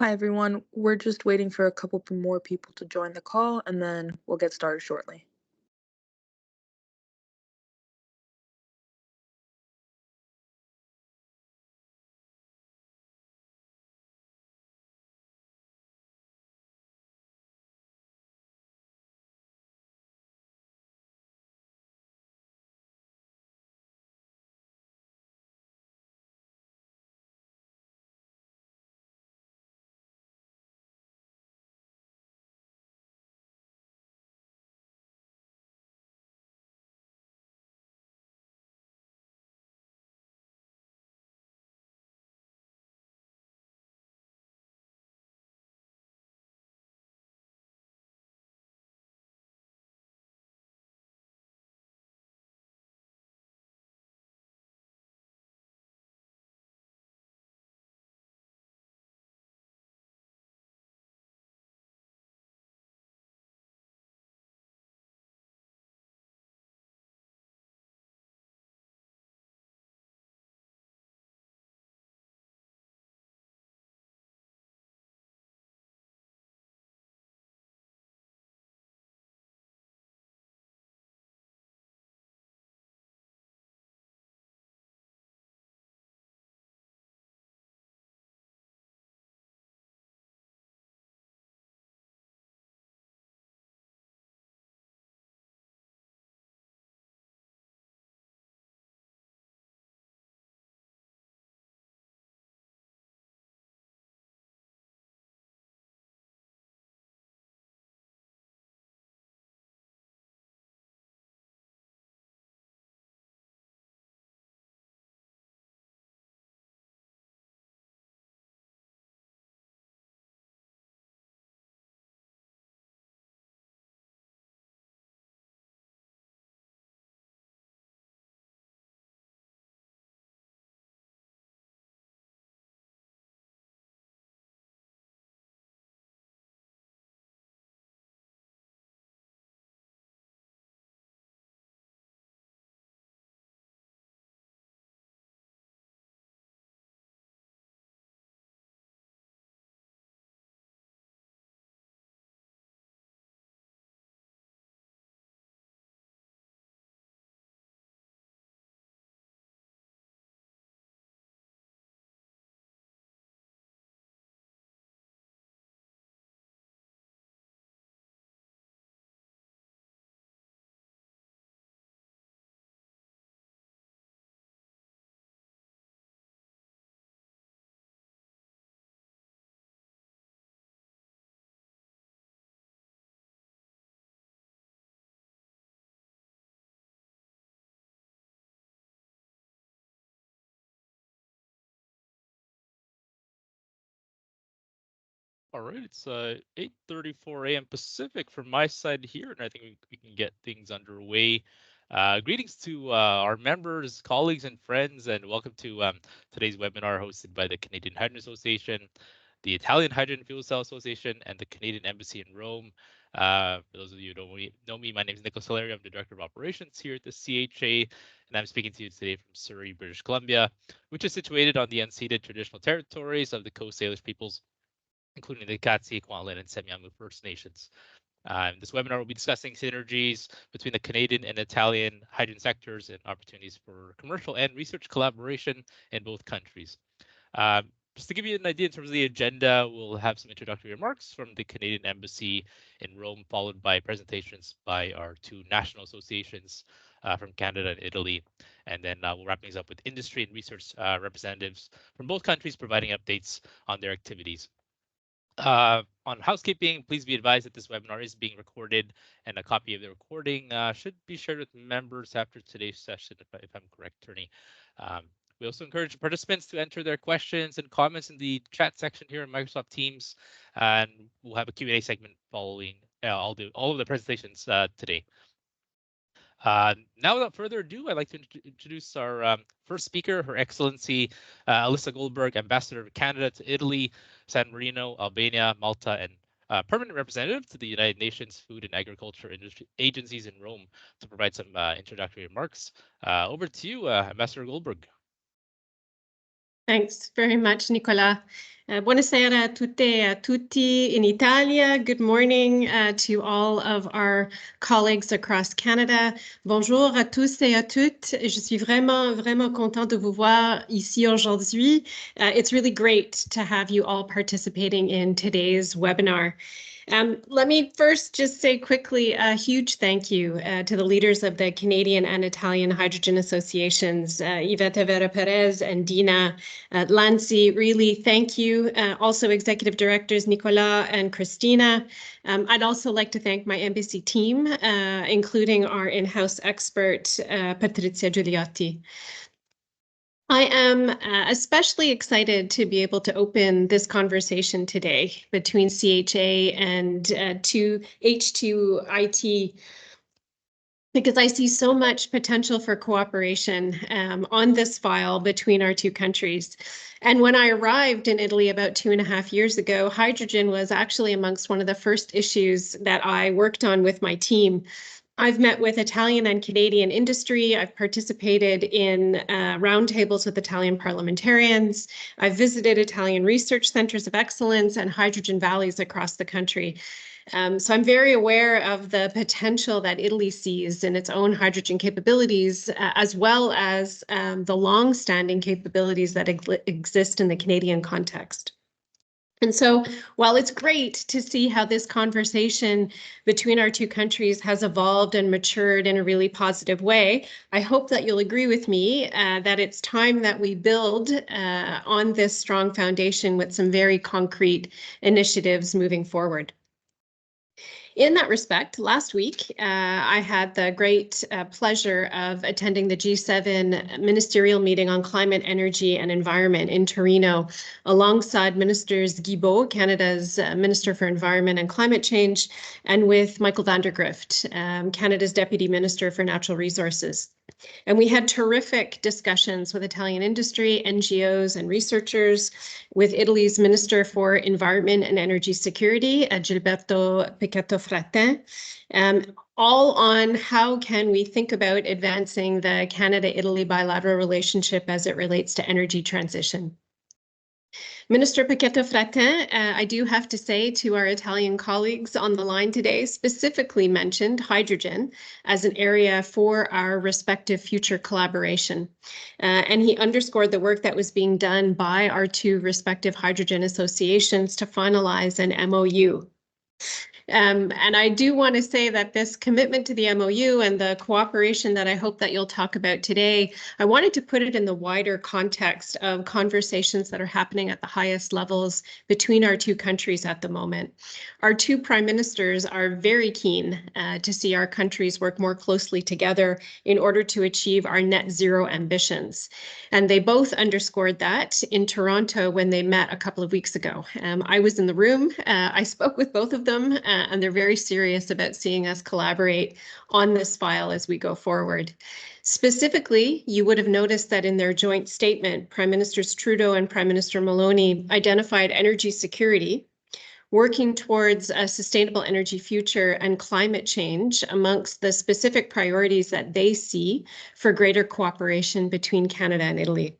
Hi, everyone. We're just waiting for a couple more people to join the call, and then we'll get started shortly. All right, it's 8:34 a.m. Pacific from my side here, and I think we can get things underway. Greetings to our members, colleagues, and friends, and welcome to today's webinar hosted by the Canadian Hydrogen Association, the Italian Hydrogen Fuel Cell Association, and the Canadian Embassy in Rome. For those of you who don't know me, my name is Nico Soleri. I'm the Director of Operations here at the CHA, and I'm speaking to you today from Surrey, British Columbia, which is situated on the unceded traditional territories of the Coast Salish peoples, including the Katsi, Kwantlen, and Semyamu First Nations. This webinar will be discussing synergies between the Canadian and Italian hydrogen sectors and opportunities for commercial and research collaboration in both countries. Just to give you an idea in terms of the agenda, we'll have some introductory remarks from the Canadian Embassy in Rome, followed by presentations by our two national associations from Canada and Italy. And then we'll wrap things up with industry and research representatives from both countries providing updates on their activities. On housekeeping, please be advised that this webinar is being recorded, and a copy of the recording should be shared with members after today's session, if I'm correct, Tony. Um, we also encourage participants to enter their questions and comments in the chat section here in Microsoft Teams, and we'll have a Q&A segment following all of the presentations today. Now, without further ado, I'd like to introduce our first speaker, Her Excellency Alyssa Goldberg, Ambassador of Canada to Italy, San Marino, Albania, Malta, and permanent representative to the United Nations Food and Agriculture Industry Agencies in Rome, to provide some introductory remarks. Over to you, Ambassador Goldberg. Thanks very much, Nicola. Buonasera a tutte e a tutti in Italia. Good morning to all of our colleagues across Canada. Bonjour à tous et à toutes. Je suis vraiment contente de vous voir ici aujourd'hui. It's really great to have you all participating in today's webinar. Let me first just say quickly a huge thank you to the leaders of the Canadian and Italian Hydrogen Associations, Iveta Vera Perez and Dina Lanzi. Really thank you. Also Executive Directors Nicola and Christina. I'd also like to thank my embassy team, including our in-house expert, Patrizia Giuliotti. I am especially excited to be able to open this conversation today between CHA and H2IT, because I see so much potential for cooperation on this file between our two countries. And when I arrived in Italy about 2.5 years ago, hydrogen was actually amongst one of the first issues that I worked on with my team. I've met with Italian and Canadian industry. I've participated in roundtables with Italian parliamentarians. I've visited Italian research centers of excellence and hydrogen valleys across the country. So I'm very aware of the potential that Italy sees in its own hydrogen capabilities, as well as the long-standing capabilities that exist in the Canadian context. And so while it's great to see how this conversation between our two countries has evolved and matured in a really positive way, I hope that you'll agree with me that it's time that we build on this strong foundation with some very concrete initiatives moving forward. In that respect, last week, I had the great pleasure of attending the G7 ministerial meeting on climate, energy and environment in Torino, alongside Ministers Guilbeault, Canada's Minister for Environment and Climate Change, and with Michael van der Grift, Canada's Deputy Minister for Natural Resources. And we had terrific discussions with Italian industry, NGOs and researchers, with Italy's Minister for Environment and Energy Security, Gilberto Pichetto Fratin, all on how can we think about advancing the Canada-Italy bilateral relationship as it relates to energy transition. Minister Pichetto Fratin, I do have to say to our Italian colleagues on the line today, specifically mentioned hydrogen as an area for our respective future collaboration. And he underscored the work that was being done by our two respective hydrogen associations to finalize an MOU. And I do want to say that this commitment to the MOU and the cooperation that I hope that you'll talk about today, I wanted to put it in the wider context of conversations that are happening at the highest levels between our two countries at the moment. Our two prime ministers are very keen to see our countries work more closely together in order to achieve our net zero ambitions. And they both underscored that in Toronto when they met a couple of weeks ago. I was in the room. I spoke with both of them, and they're very serious about seeing us collaborate on this file as we go forward. Specifically, you would have noticed that in their joint statement, Prime Ministers Trudeau and Prime Minister Maloney identified energy security, working towards a sustainable energy future and climate change amongst the specific priorities that they see for greater cooperation between Canada and Italy.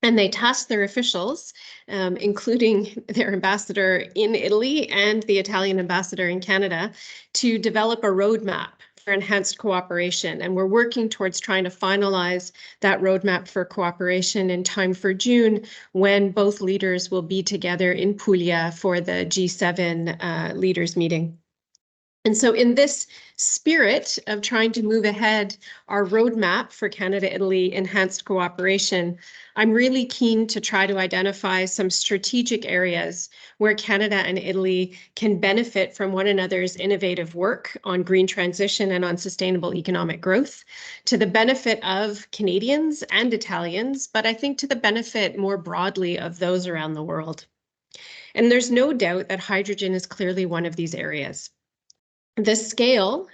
And they tasked their officials, including their ambassador in Italy and the Italian ambassador in Canada, to develop a roadmap for enhanced cooperation. And we're working towards trying to finalize that roadmap for cooperation in time for June, when both leaders will be together in Puglia for the G7 leaders meeting. And so in this spirit of trying to move ahead our roadmap for Canada-Italy enhanced cooperation, I'm really keen to try to identify some strategic areas where Canada and Italy can benefit from one another's innovative work on green transition and on sustainable economic growth, to the benefit of Canadians and Italians, but I think to the benefit more broadly of those around the world. And there's no doubt that hydrogen is clearly one of these areas. The scale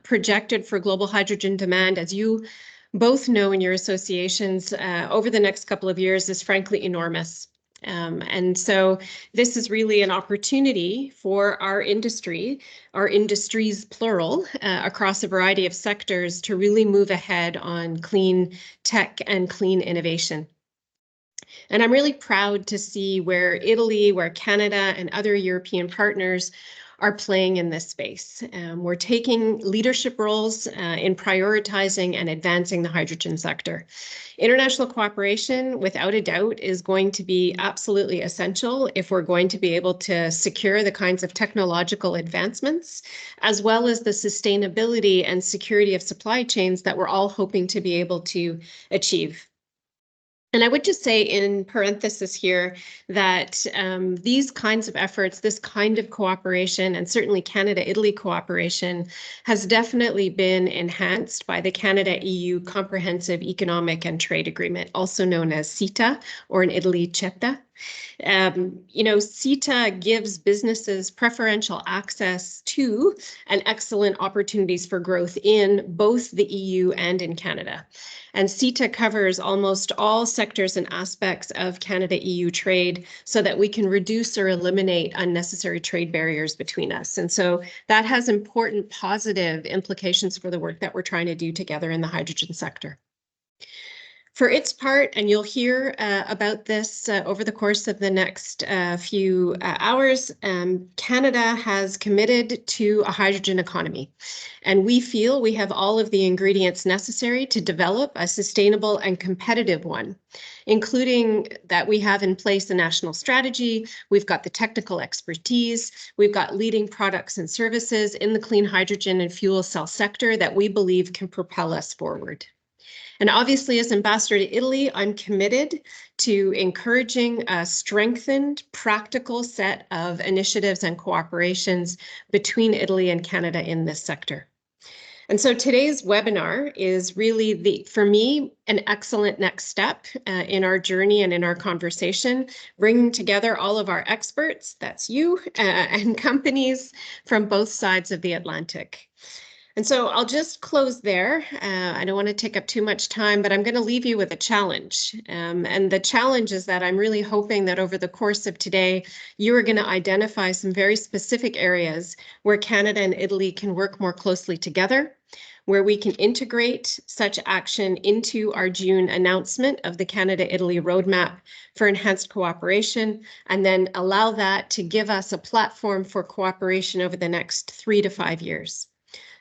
projected for global hydrogen demand, as you both know in your associations, over the next couple of years is frankly enormous. And so this is really an opportunity for our industry, our industries plural, across a variety of sectors to really move ahead on clean tech and clean innovation. And I'm really proud to see where Italy, where Canada, and other European partners are playing in this space. We're taking leadership roles in prioritizing and advancing the hydrogen sector. International cooperation, without a doubt, is going to be absolutely essential if we're going to be able to secure the kinds of technological advancements, as well as the sustainability and security of supply chains that we're all hoping to be able to achieve. And I would just say in parenthesis here that these kinds of efforts, this kind of cooperation, and certainly Canada-Italy cooperation has definitely been enhanced by the Canada-EU Comprehensive Economic and Trade Agreement, also known as CETA, or in Italy, CETA. CETA gives businesses preferential access to and excellent opportunities for growth in both the EU and in Canada. And CETA covers almost all sectors and aspects of Canada-EU trade so that we can reduce or eliminate unnecessary trade barriers between us. And so that has important positive implications for the work that we're trying to do together in the hydrogen sector. For its part, and you'll hear about this over the course of the next few hours, Canada has committed to a hydrogen economy. And we feel we have all of the ingredients necessary to develop a sustainable and competitive one, including that we have in place a national strategy, we've got the technical expertise, we've got leading products and services in the clean hydrogen and fuel cell sector that we believe can propel us forward. And obviously, as Ambassador to Italy, I'm committed to encouraging a strengthened, practical set of initiatives and cooperations between Italy and Canada in this sector. And so today's webinar is really, for me, an excellent next step in our journey and in our conversation, bringing together all of our experts, that's you, and companies from both sides of the Atlantic. And so I'll just close there. I don't want to take up too much time, but I'm going to leave you with a challenge. And the challenge is that I'm really hoping that over the course of today, you are going to identify some very specific areas where Canada and Italy can work more closely together, where we can integrate such action into our June announcement of the Canada-Italy Roadmap for Enhanced Cooperation, and then allow that to give us a platform for cooperation over the next 3 to 5 years.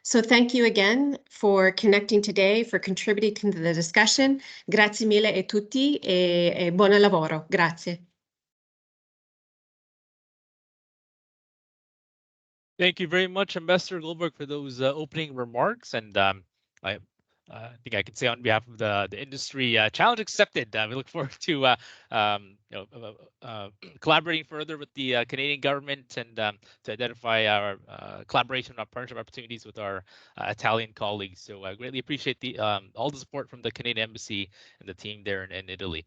So thank you again for connecting today, for contributing to the discussion. Grazie mille a tutti e buon lavoro. Grazie. Thank you very much, Ambassador Goldberg, for those opening remarks. And I think I can say on behalf of the industry, challenge accepted. We look forward to collaborating further with the Canadian government and to identify our collaboration and partnership opportunities with our Italian colleagues. So I greatly appreciate the all the support from the Canadian Embassy and the team there in Italy.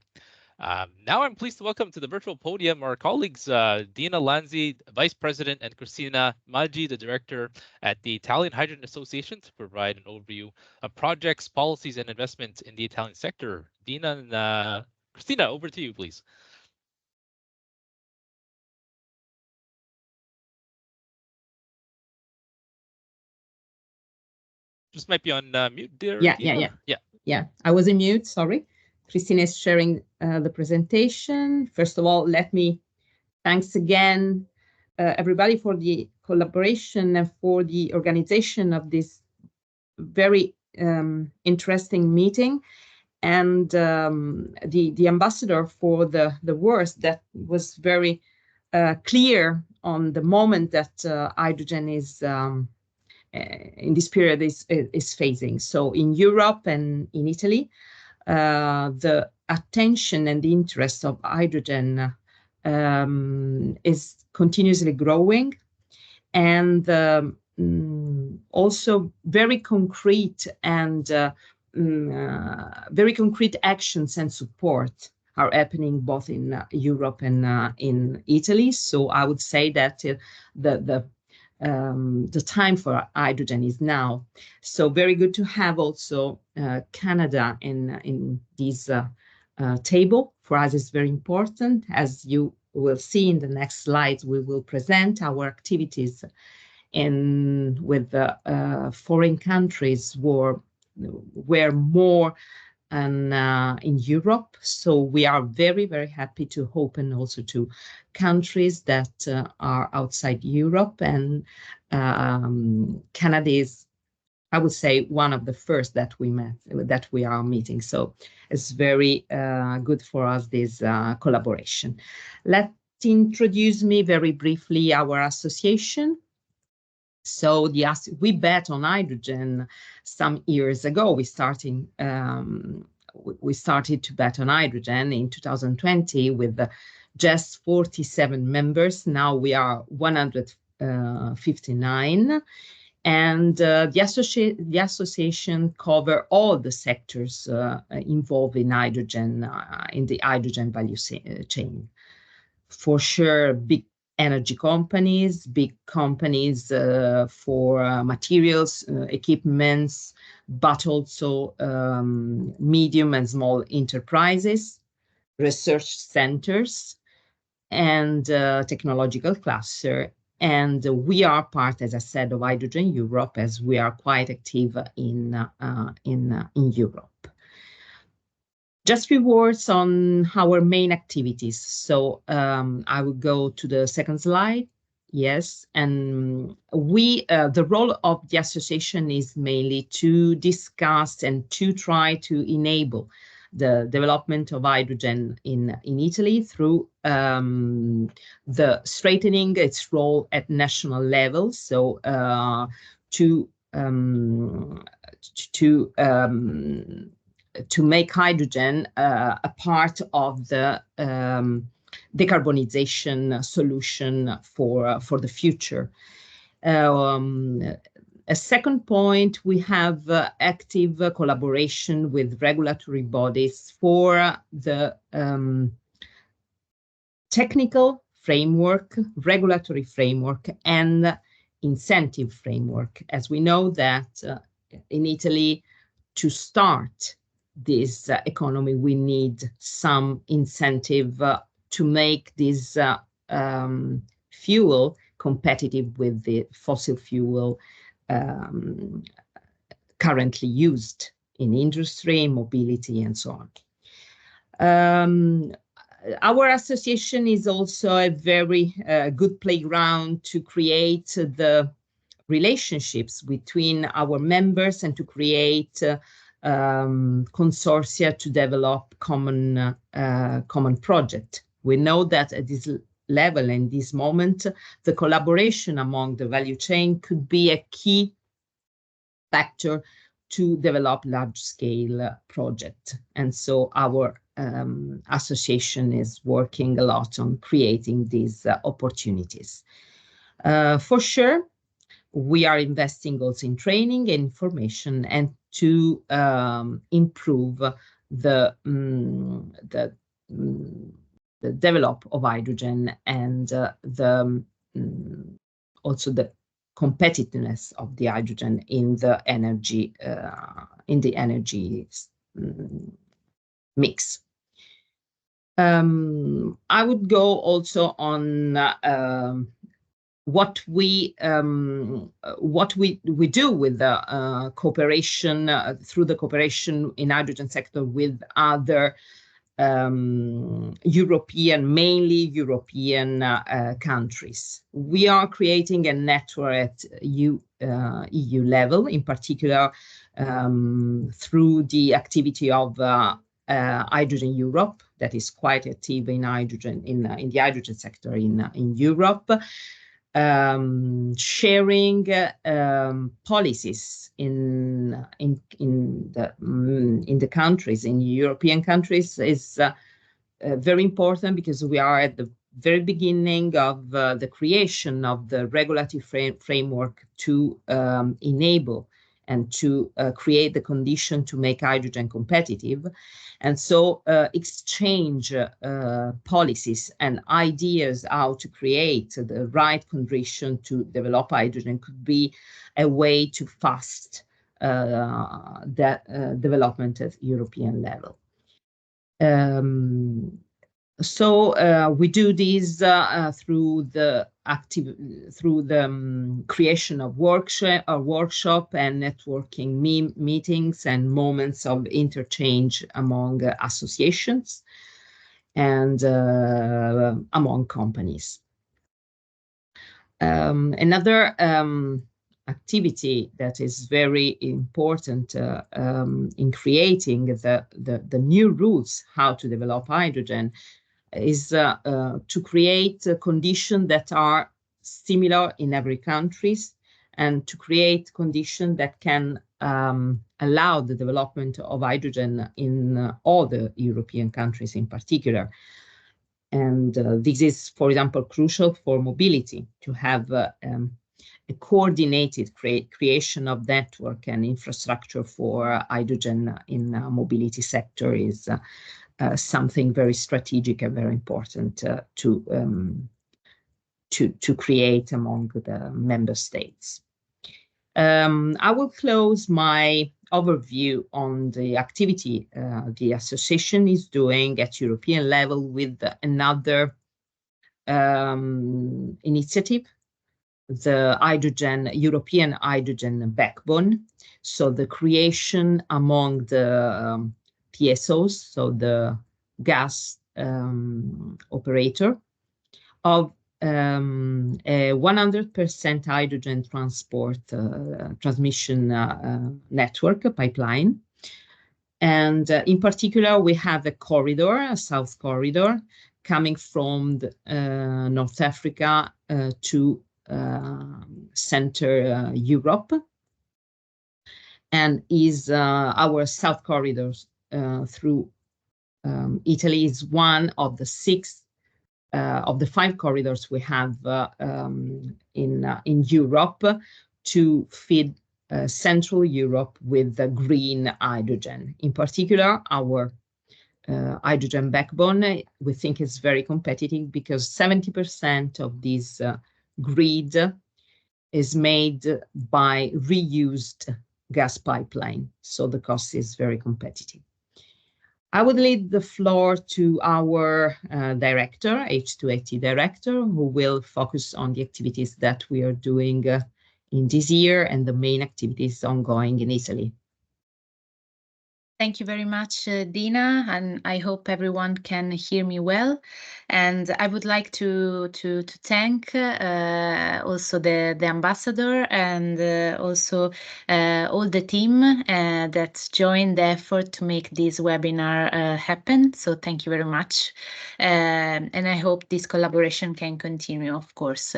Now I'm pleased to welcome to the virtual podium our colleagues, Dina Lanzi, Vice President, and Cristina Maggi, the Director at the Italian Hydrogen Association, to provide an overview of projects, policies, and investments in the Italian sector. Dina and Cristina, over to you, please. Just might be on mute there. Yeah. I was in mute, sorry. Cristina is sharing the presentation. First of all, let me thanks again everybody for the collaboration and for the organization of this very interesting meeting, and the ambassador for the words that was very clear on the moment that hydrogen is in this period is facing. So in Europe and in Italy, the attention and the interest of hydrogen is continuously growing, and also very concrete and very concrete actions and support are happening both in Europe and in Italy. So I would say that the time for hydrogen is now. So very good to have also Canada in this table. For us, it's very important. As you will see in the next slides, we will present our activities with foreign countries where more and in Europe. So we are very, very happy to open also to countries that are outside Europe. And Canada is, I would say, one of the first that we are meeting. So it's very good for us, this collaboration. Let's introduce me very briefly our association. So we bet on hydrogen some years ago. We started to bet on hydrogen in 2020 with just 47 members. Now we are 159. And the association cover all the sectors involved in hydrogen, in the hydrogen value chain. For sure, big energy companies, big companies for materials, equipments, but also medium and small enterprises, research centers, and technological cluster. And we are part, as I said, of Hydrogen Europe, as we are quite active in Europe. Just a few words on our main activities. So I will go to the second slide. Yes, and the role of the association is mainly to discuss and to try to enable the development of hydrogen in Italy through the strengthening its role at national level. So to make hydrogen a part of the decarbonization solution for the future. A second point, we have active collaboration with regulatory bodies for the technical framework, regulatory framework, and incentive framework. As we know that in Italy, to start this economy, we need some incentive to make this fuel competitive with the fossil fuel currently used in industry, mobility, and so on. Our association is also a very good playground to create the relationships between our members and to create consortia to develop common project. We know that at this level and this moment, the collaboration among the value chain could be a key factor to develop large-scale project. And so our association is working a lot on creating these opportunities. For sure, we are investing also in training and information and to improve the develop of hydrogen and also the competitiveness of the hydrogen in the energy mix. I would go also on what we do with the cooperation through the cooperation in hydrogen sector with other mainly European countries. We are creating a network at EU level, in particular through the activity of Hydrogen Europe, that is quite active in hydrogen in the hydrogen sector in Europe. Sharing policies in the countries, in European countries, is very important because we are at the very beginning of the creation of the regulatory framework to enable and to create the condition to make hydrogen competitive. And so exchange policies and ideas how to create the right condition to develop hydrogen could be a way to fast that development at European level. So we do this through the creation of workshop and networking meetings and moments of interchange among associations and among companies. Another activity that is very important in creating the new routes how to develop hydrogen is to create conditions that are similar in every countries, and to create conditions that can allow the development of hydrogen in all the European countries in particular. And this is, for example, crucial for mobility, to have a coordinated creation of network and infrastructure for hydrogen in the mobility sector is something very strategic and very important to create among the member states. I will close my overview on the activity the association is doing at European level with another initiative, the European Hydrogen Backbone. So the creation among the TSOs, so the gas operator, of a 100% hydrogen transport transmission network, a pipeline. And in particular, we have a corridor, a south corridor, coming from North Africa to Center Europe, and is our south corridors through Italy is one of the of the 5 corridors we have in Europe to feed Central Europe with the green hydrogen. In particular, our hydrogen backbone, we think, is very competitive because 70% of this grid is made by reused gas pipeline, so the cost is very competitive. I would leave the floor to our director, H2AT director, who will focus on the activities that we are doing in this year and the main activities ongoing in Italy. Thank you very much, Dina, and I hope everyone can hear me well. And I would like to thank also the ambassador and also all the team that joined the effort to make this webinar happen. So thank you very much. And I hope this collaboration can continue, of course.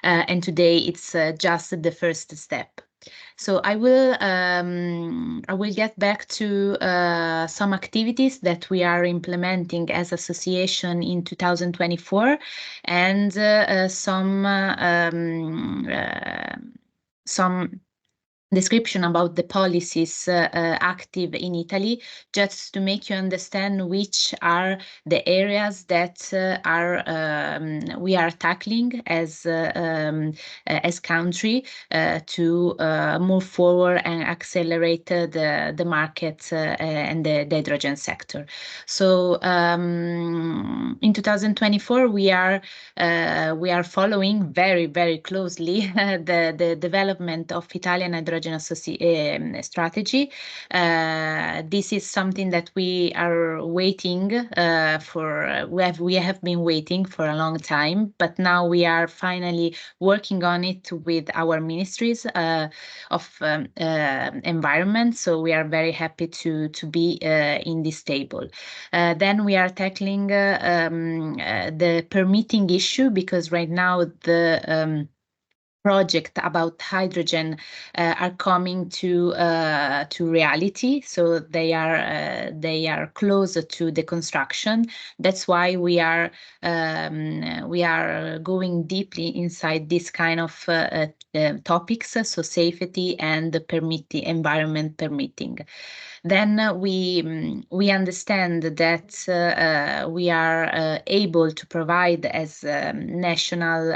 And today it's just the first step. So I will get back to some activities that we are implementing as association in 2024, and some description about the policies active in Italy, just to make you understand which are the areas that we are tackling as country to move forward and accelerate the market and the hydrogen sector. So in 2024 we are following very closely the development of Italian hydrogen strategy. This is something that we are waiting for. We have been waiting for a long time, but now we are finally working on it with our ministries of environment. So we are very happy to be in this table. Then we are tackling the permitting issue, because right now the project about hydrogen are coming to reality, so they are closer to the construction. That's why we are going deeply inside this kind of topics, so safety and the environment permitting. Then we understand that we are able to provide as national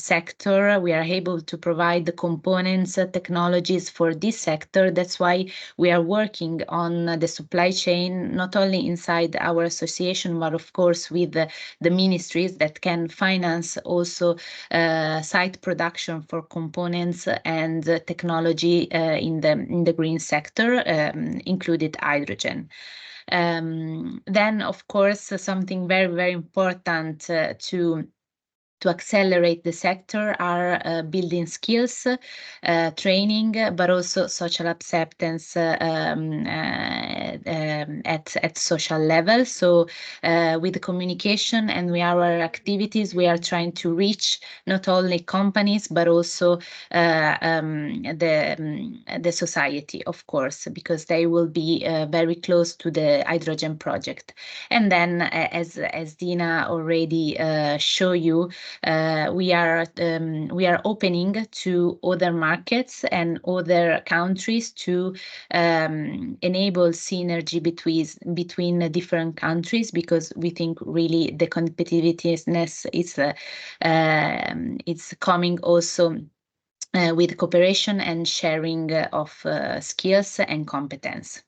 sector. We are able to provide the components, technologies for this sector. That's why we are working on the supply chain, not only inside our association, but of course with the ministries that can finance also site production for components and technology in the green sector, included hydrogen. Then, of course, something very, very important to accelerate the sector are building skills, training, but also social acceptance at social level. So with the communication and with our activities, we are trying to reach not only companies, but also the society, of course, because they will be very close to the hydrogen project. And then, as Dina already showed you, we are opening to other markets and other countries to enable synergy between the different countries, because we think really the competitiveness is coming also with cooperation and sharing of skills and competence.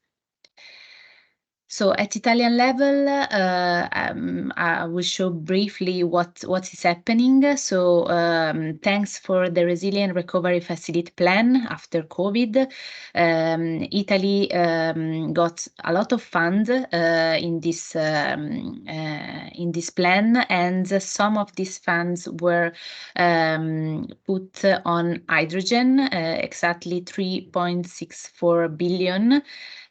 So at Italian level, I will show briefly what is happening. So thanks for the Resilient Recovery Facility Plan after COVID, Italy got a lot of funds in this plan, and some of these funds were put on hydrogen, exactly 3.64 billion.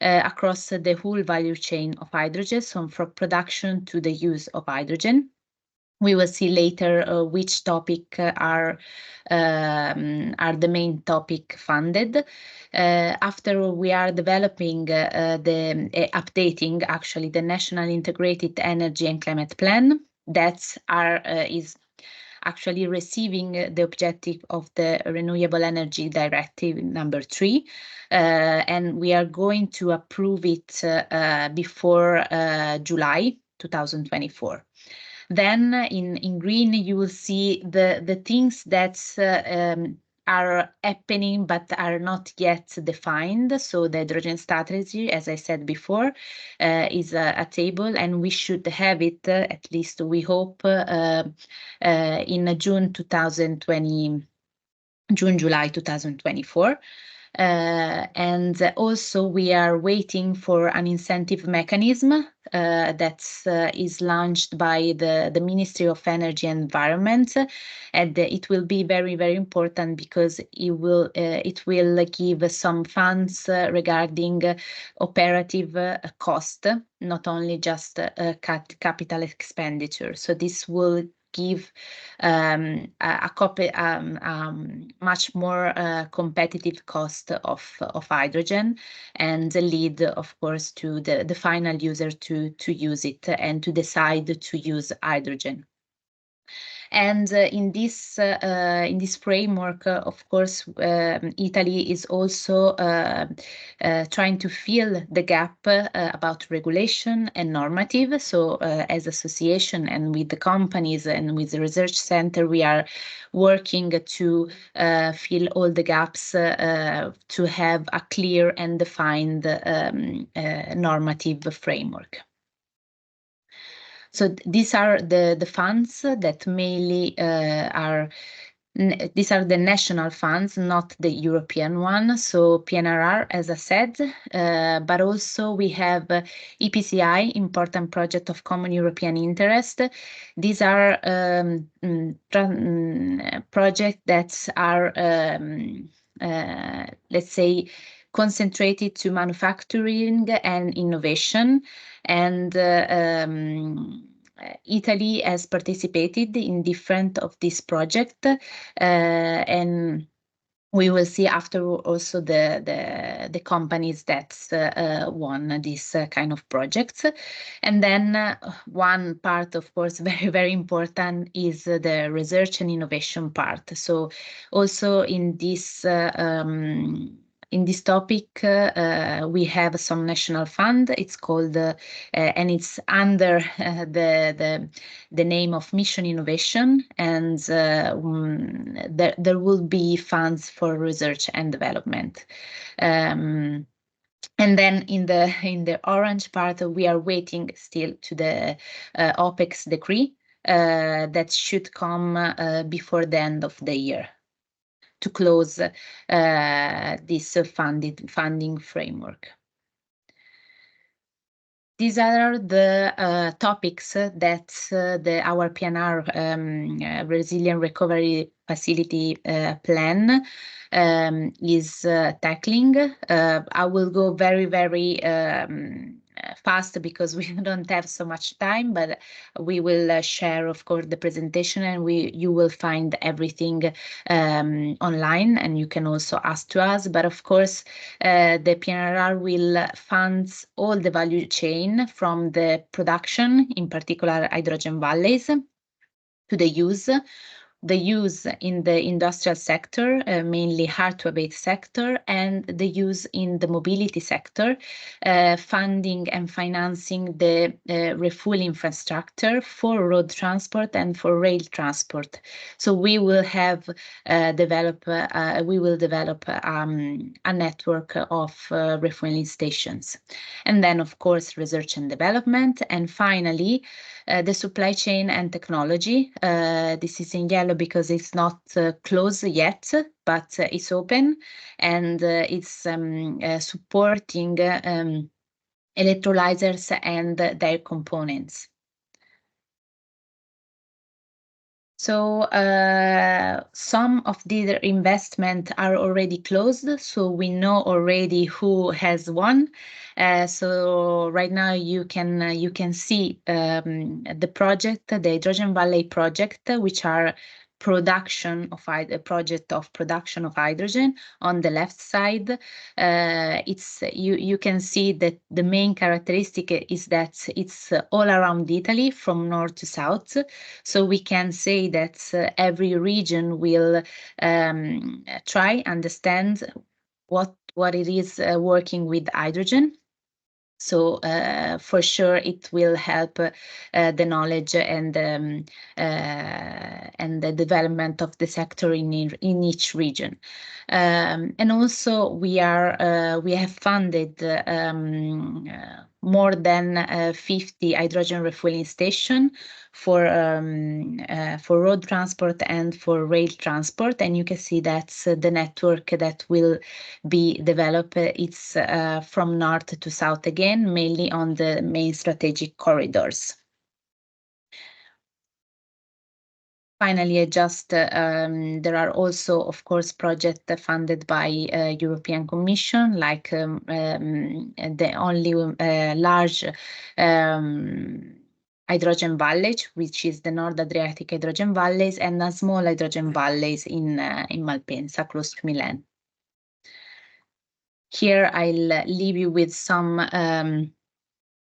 Across the whole value chain of hydrogen, so from production to the use of hydrogen. We will see later which topic are the main topic funded. After we are developing updating actually the National Integrated Energy and Climate Plan, that is actually receiving the objective of the Renewable Energy Directive number 3, and we are going to approve it before July 2024. Then in green, you will see the things that are happening but are not yet defined. So the hydrogen strategy, as I said before, is a table, and we should have it, at least we hope, in June, July 2024. And also we are waiting for an incentive mechanism that is launched by the Ministry of Energy and Environment, and it will be very, very important because it will give some funds regarding operative cost, not only just capital expenditure. So this will give much more competitive cost of hydrogen, and lead, of course, to the final user to use it and to decide to use hydrogen. And in this framework, of course, Italy is also trying to fill the gap about regulation and normative. So as association and with the companies and with the research center, we are working to fill all the gaps to have a clear and defined normative framework. So these are the funds that mainly these are the national funds, not the European one. So PNRR, as I said, but also we have EPCI, Important Project of Common European Interest. These are projects that are, let's say, concentrated to manufacturing and innovation, and Italy has participated in different of these projects, and we will see after also the companies that won this kind of projects. And then one part, of course, very, very important is the research and innovation part. So also in this in this topic, we have some national fund. It's called, and it's under the name of Mission Innovation, and there will be funds for research and development. And then in the orange part, we are waiting still to the OPEX decree that should come before the end of the year to close this funding framework. These are the topics that our PNR Resilient Recovery Facility plan is tackling. I will go very fast because we don't have so much time, but we will share, of course, the presentation, and you will find everything online, and you can also ask to us. But of course, the PNRR will fund all the value chain from the production, in particular hydrogen valleys, to the use in the industrial sector, mainly hard-to-abate sector, and the use in the mobility sector, funding and financing the refueling infrastructure for road transport and for rail transport. So we will have develop a network of refueling stations, and then of course research and development, and finally the supply chain and technology. This is in yellow because it's not closed yet, but it's open, and it's supporting electrolyzers and their components. So some of the investment are already closed, so we know already who has won. So right now you can see the project, the Hydrogen Valley project, which are project of production of hydrogen. On the left side, you can see that the main characteristic is that it's all around Italy from north to south. So we can say that every region will try understand what it is working with hydrogen. So for sure, it will help the knowledge and the development of the sector in each region. And also, we have funded more than 50 hydrogen refueling stations for road transport and for rail transport, and you can see that's the network that will be developed. It's from north to south again, mainly on the main strategic corridors. Finally, there are also, of course, projects funded by European Commission, like the only large hydrogen valley, which is the North Adriatic hydrogen valleys, and a small hydrogen valleys in Malpensa, close to Milan. Here, I'll leave you with some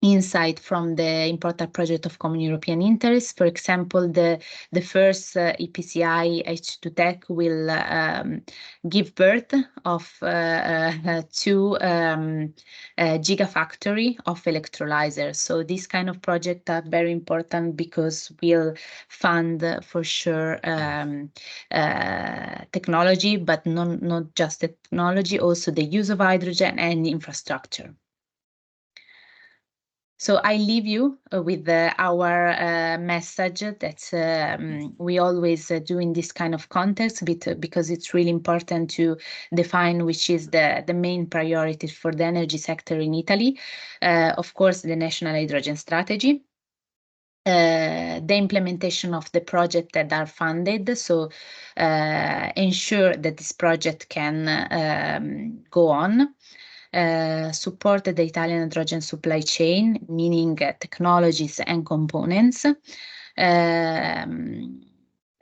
insight from the important project of common European interest. For example, the first EPCI H2 Tech will give birth of 2 gigafactory of electrolyzers. So this kind of project are very important because we'll fund for sure technology, but not just the technology, also the use of hydrogen and infrastructure. So I leave you with our message that we always do in this kind of context, because it's really important to define which is the main priority for the energy sector in Italy. Of course, the National Hydrogen Strategy, the implementation of the projects that are funded, so ensure that this project can go on. Support the Italian hydrogen supply chain, meaning technologies and components.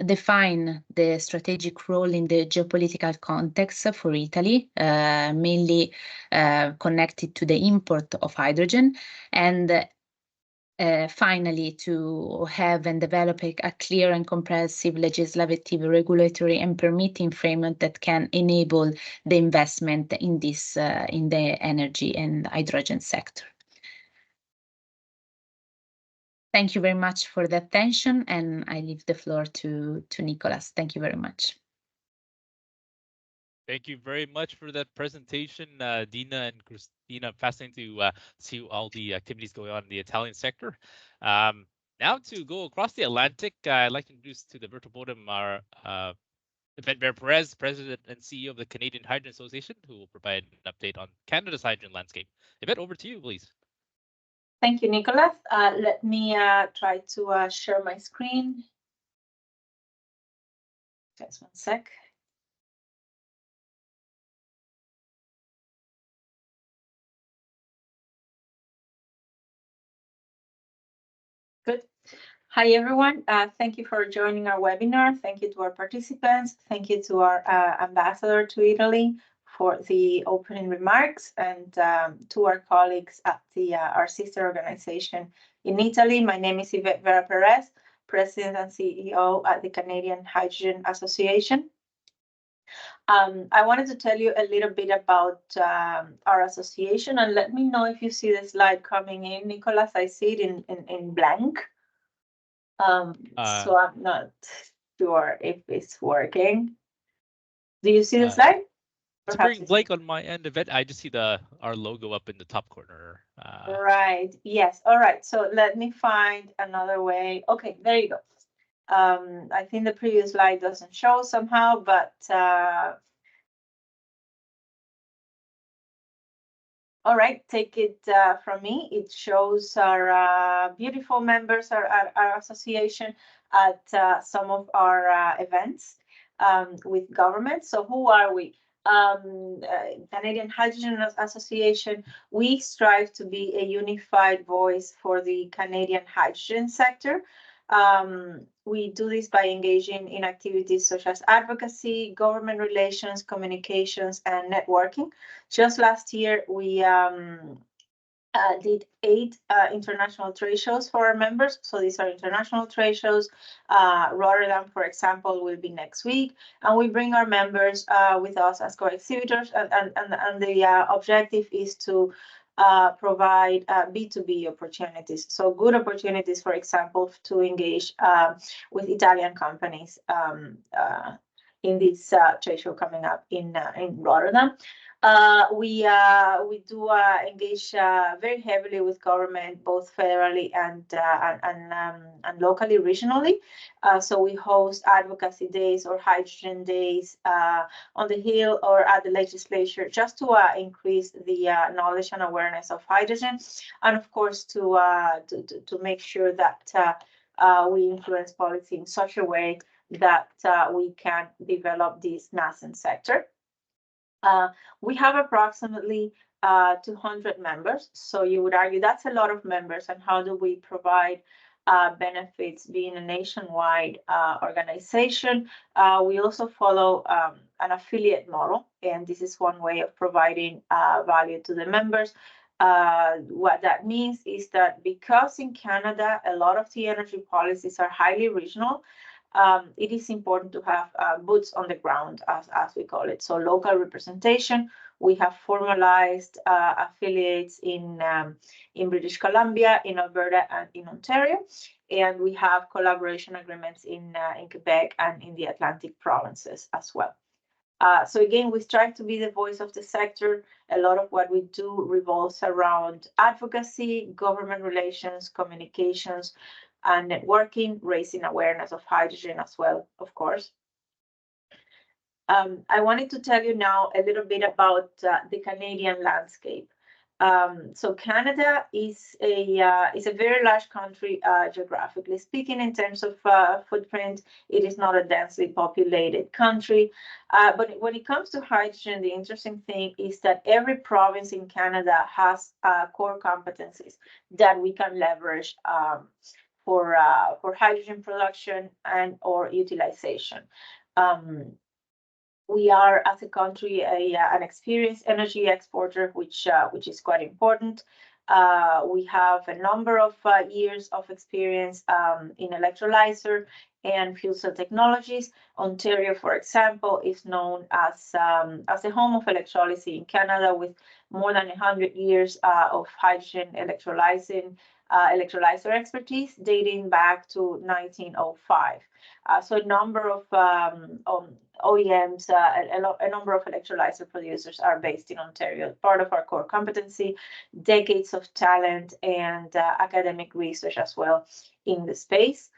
Define the strategic role in the geopolitical context for Italy, mainly connected to the import of hydrogen, and finally to have and develop a clear and comprehensive legislative, regulatory, and permitting framework that can enable the investment in this in the energy and hydrogen sector. Thank you very much for the attention, and I leave the floor to Nicolas. Thank you very much. Thank you very much for that presentation, Dina and Christina. Fascinating to see all the activities going on in the Italian sector. Now to go across the Atlantic, I'd like to introduce to the virtual podium our Yvette Vera-Perez, President and CEO of the Canadian Hydrogen Association, who will provide an update on Canada's hydrogen landscape. Yvette, over to you, please. Thank you, Nicolas. Let me try to share my screen. Just one sec. Good. Hi, everyone. Thank you for joining our webinar. Thank you to our participants. Thank you to our ambassador to Italy for the opening remarks, and to our colleagues at our sister organization in Italy. My name is Yvette Vera-Perez, President and CEO at the Canadian Hydrogen Association. I wanted to tell you a little bit about our association, and let me know if you see the slide coming in. Nicolas, I see it in blank. So I'm not sure if it's working. Do you see the slide? It's appearing blank on my end of it. I just see our logo up in the top corner. Right. Yes. All right. So let me find another way. Okay, there you go. I think the previous slide doesn't show somehow, but all right, take it from me. It shows our beautiful members, our association at some of our events with government. So who are we? Canadian Hydrogen Association. We strive to be a unified voice for the Canadian hydrogen sector. We do this by engaging in activities such as advocacy, government relations, communications, and networking. Just last year, we did 8 international trade shows for our members. So these are international trade shows. Rotterdam, for example, will be next week. And we bring our members with us as co-exhibitors. And the objective is to provide B2B opportunities. So good opportunities, for example, to engage with Italian companies in this trade show coming up in Rotterdam. We do engage very heavily with government, both federally and locally, regionally. So we host advocacy days or hydrogen days on the Hill or at the legislature, just to increase the knowledge and awareness of hydrogen, and of course to make sure that we influence policy in such a way that we can develop this nascent sector. We have approximately 200 members, so you would argue that's a lot of members. And how do we provide benefits being a nationwide organization? We also follow an affiliate model, and this is one way of providing value to the members. What that means is that because in Canada, a lot of the energy policies are highly regional, it is important to have boots on the ground, as we call it. So local representation. We have formalized affiliates in British Columbia, in Alberta, and in Ontario, and we have collaboration agreements in Quebec and in the Atlantic provinces as well. So again, we strive to be the voice of the sector. A lot of what we do revolves around advocacy, government relations, communications, and networking, raising awareness of hydrogen as well, of course. I wanted to tell you now a little bit about the Canadian landscape. So Canada is a very large country, geographically speaking. In terms of footprint, it is not a densely populated country. But when it comes to hydrogen, the interesting thing is that every province in Canada has core competencies that we can leverage for hydrogen production and or utilization. We are, as a country, an experienced energy exporter, which is quite important. We have a number of years of experience in electrolyzer and fuel cell technologies. Ontario, for example, is known as the home of electrolysis in Canada, with more than 100 years of hydrogen electrolyzer expertise dating back to 1905. So a number of OEMs, a number of electrolyzer producers are based in Ontario. Part of our core competency, decades of talent, and academic research as well in the space.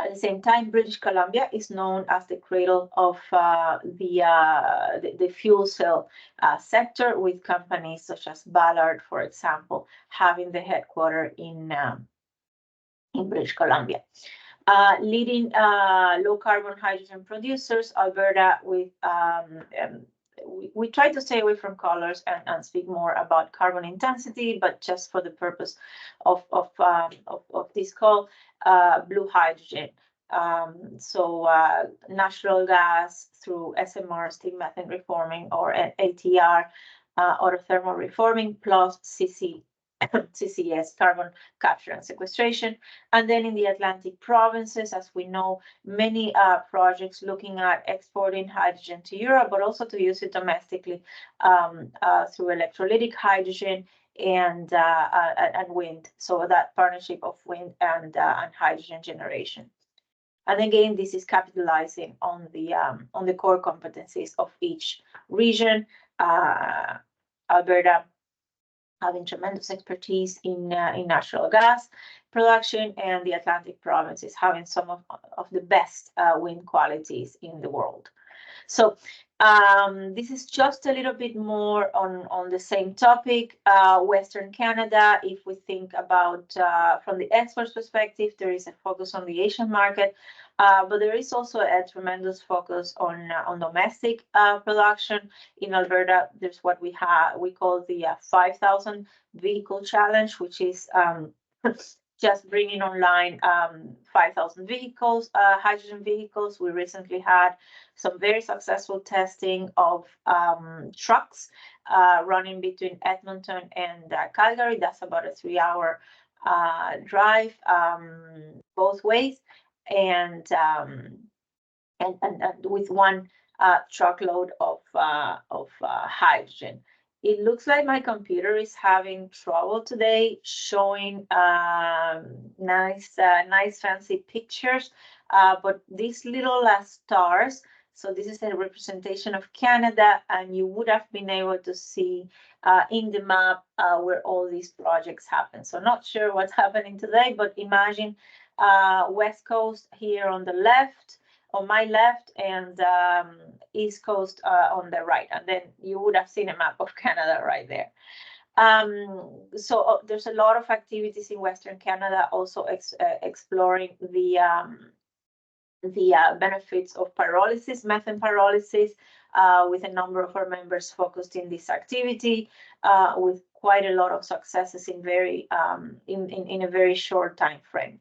At the same time, British Columbia is known as the cradle of the fuel cell sector, with companies such as Ballard, for example, having the headquarters in British Columbia. Leading low carbon hydrogen producers, Alberta, with we try to stay away from colors and speak more about carbon intensity, but just for the purpose of this call, blue hydrogen. So natural gas through SMR, steam methane reforming, or ATR, autothermal reforming, plus CCS, carbon capture and sequestration. And then in the Atlantic provinces, as we know, many projects looking at exporting hydrogen to Europe, but also to use it domestically through electrolytic hydrogen and wind. So that partnership of wind and hydrogen generation. And again, this is capitalizing on the core competencies of each region. Alberta having tremendous expertise in natural gas production, and the Atlantic provinces having some of the best wind qualities in the world. So this is just a little bit more on the same topic. Western Canada, if we think about from the exports perspective, there is a focus on the Asian market, but there is also a tremendous focus on domestic production. In Alberta, there's what we call the 5,000 vehicle challenge, which is just bringing online 5,000 vehicles, hydrogen vehicles. We recently had some very successful testing of trucks running between Edmonton and Calgary. That's about a 3-hour drive both ways, and with one truckload of hydrogen. It looks like my computer is having trouble today showing nice fancy pictures, but these little stars, so this is a representation of Canada, and you would have been able to see in the map where all these projects happen. So not sure what's happening today, but imagine West Coast here on the left, on my left, and East Coast on the right, and then you would have seen a map of Canada right there. So there's a lot of activities in Western Canada, also exploring the benefits of pyrolysis, methane pyrolysis, with a number of our members focused in this activity, with quite a lot of successes in in a very short time frame.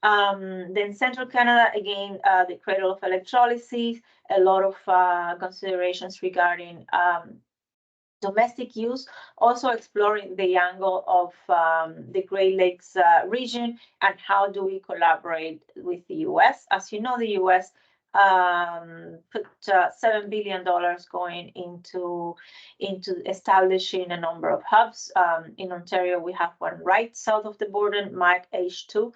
Then Central Canada, again, the cradle of electrolysis, a lot of considerations regarding domestic use, also exploring the angle of the Great Lakes region and how do we collaborate with the US. As you know, the US put $7 billion going into establishing a number of hubs. In Ontario, we have one right south of the border, MAC H2,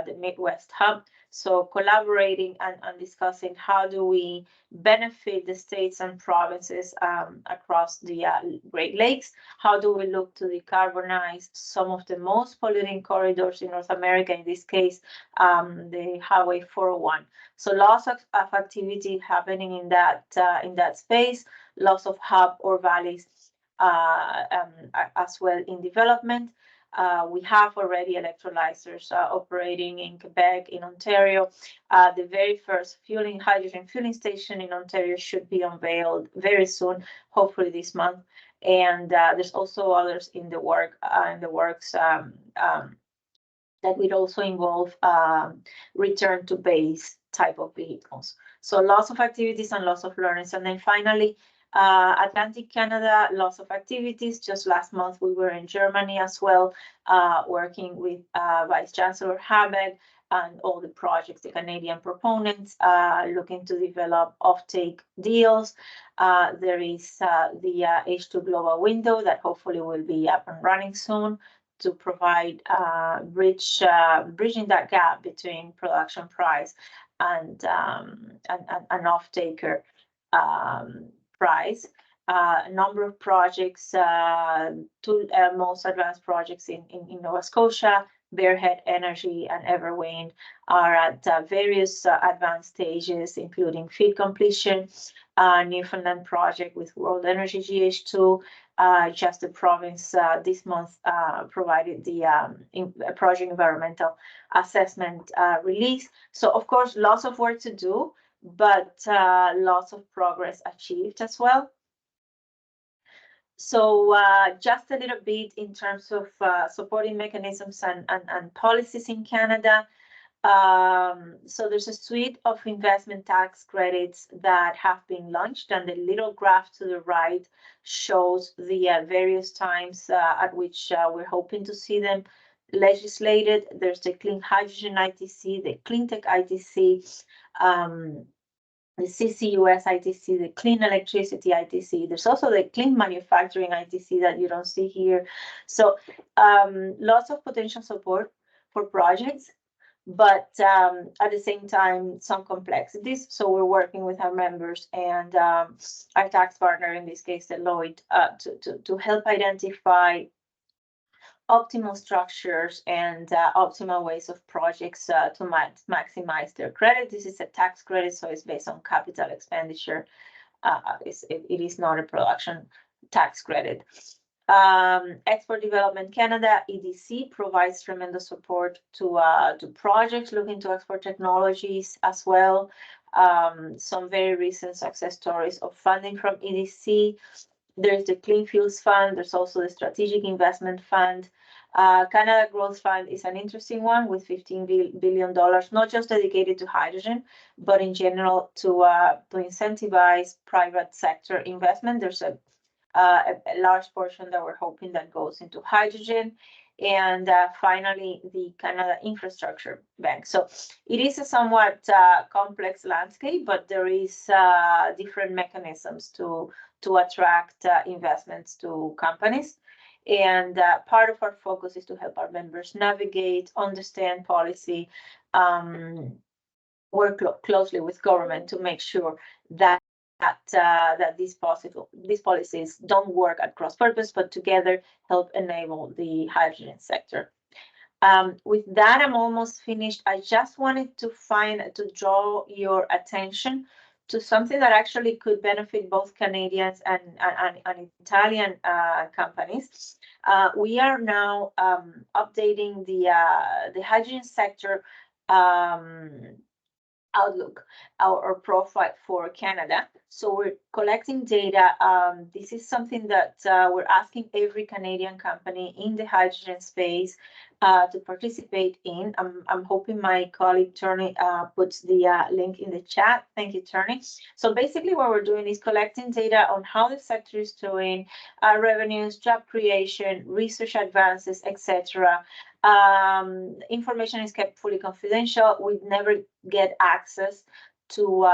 the Midwest Hub. So collaborating and discussing how do we benefit the states and provinces across the Great Lakes? How do we look to decarbonize some of the most polluting corridors in North America, in this case, the Highway 401. So lots of activity happening in that space, lots of hub or valleys as well in development. We have already electrolyzers operating in Quebec, in Ontario. The very first hydrogen fueling station in Ontario should be unveiled very soon, hopefully this month. And there's also others in the works that would also involve return to base type of vehicles. So lots of activities and lots of learnings. And then finally, Atlantic Canada, lots of activities. Just last month, we were in Germany as well, working with Vice Chancellor Habeck and all the projects, the Canadian proponents, looking to develop offtake deals. There is the H2 Global window that hopefully will be up and running soon to provide bridging that gap between production price and an off-taker price. A number of projects, two most advanced projects in Nova Scotia, Bearhead Energy and Everwind, are at various advanced stages, including FEED completion. Newfoundland project with World Energy GH2, just the province this month provided the project environmental assessment release. So of course, lots of work to do, but lots of progress achieved as well. So just a little bit in terms of supporting mechanisms and policies in Canada. So there's a suite of investment tax credits that have been launched, and the little graph to the right shows the various times at which we're hoping to see them legislated. There's the Clean Hydrogen ITC, the Clean Tech ITC, the CCUS ITC, the Clean Electricity ITC. There's also the Clean Manufacturing ITC that you don't see here. So lots of potential support for projects, but at the same time, some complexities. So we're working with our members and our tax partner, in this case, Deloitte, to help identify optimal structures and optimal ways of projects to maximize their credit. This is a tax credit, so it's based on capital expenditure. It is not a production tax credit. Export Development Canada, EDC, provides tremendous support to projects looking to export technologies as well. Some very recent success stories of funding from EDC. There's the Clean Fuels Fund. There's also the Strategic Investment Fund. Canada Growth Fund is an interesting one with $15 billion, not just dedicated to hydrogen, but in general to incentivize private sector investment. There's a large portion that we're hoping that goes into hydrogen. And finally, the Canada Infrastructure Bank. So it is a somewhat complex landscape, but there is different mechanisms to attract investments to companies. And part of our focus is to help our members navigate, understand policy, work closely with government to make sure that these policies don't work at cross purpose, but together help enable the hydrogen sector. With that, I'm almost finished. I just wanted to draw your attention to something that actually could benefit both Canadians and Italian companies. We are now updating the hydrogen sector outlook, our profile for Canada. So we're collecting data. This is something that we're asking every Canadian company in the hydrogen space to participate in. I'm hoping my colleague Tony puts the link in the chat. Thank you, Tony. So basically what we're doing is collecting data on how the sector is doing, revenues, job creation, research advances, etc. Information is kept fully confidential. We never get access to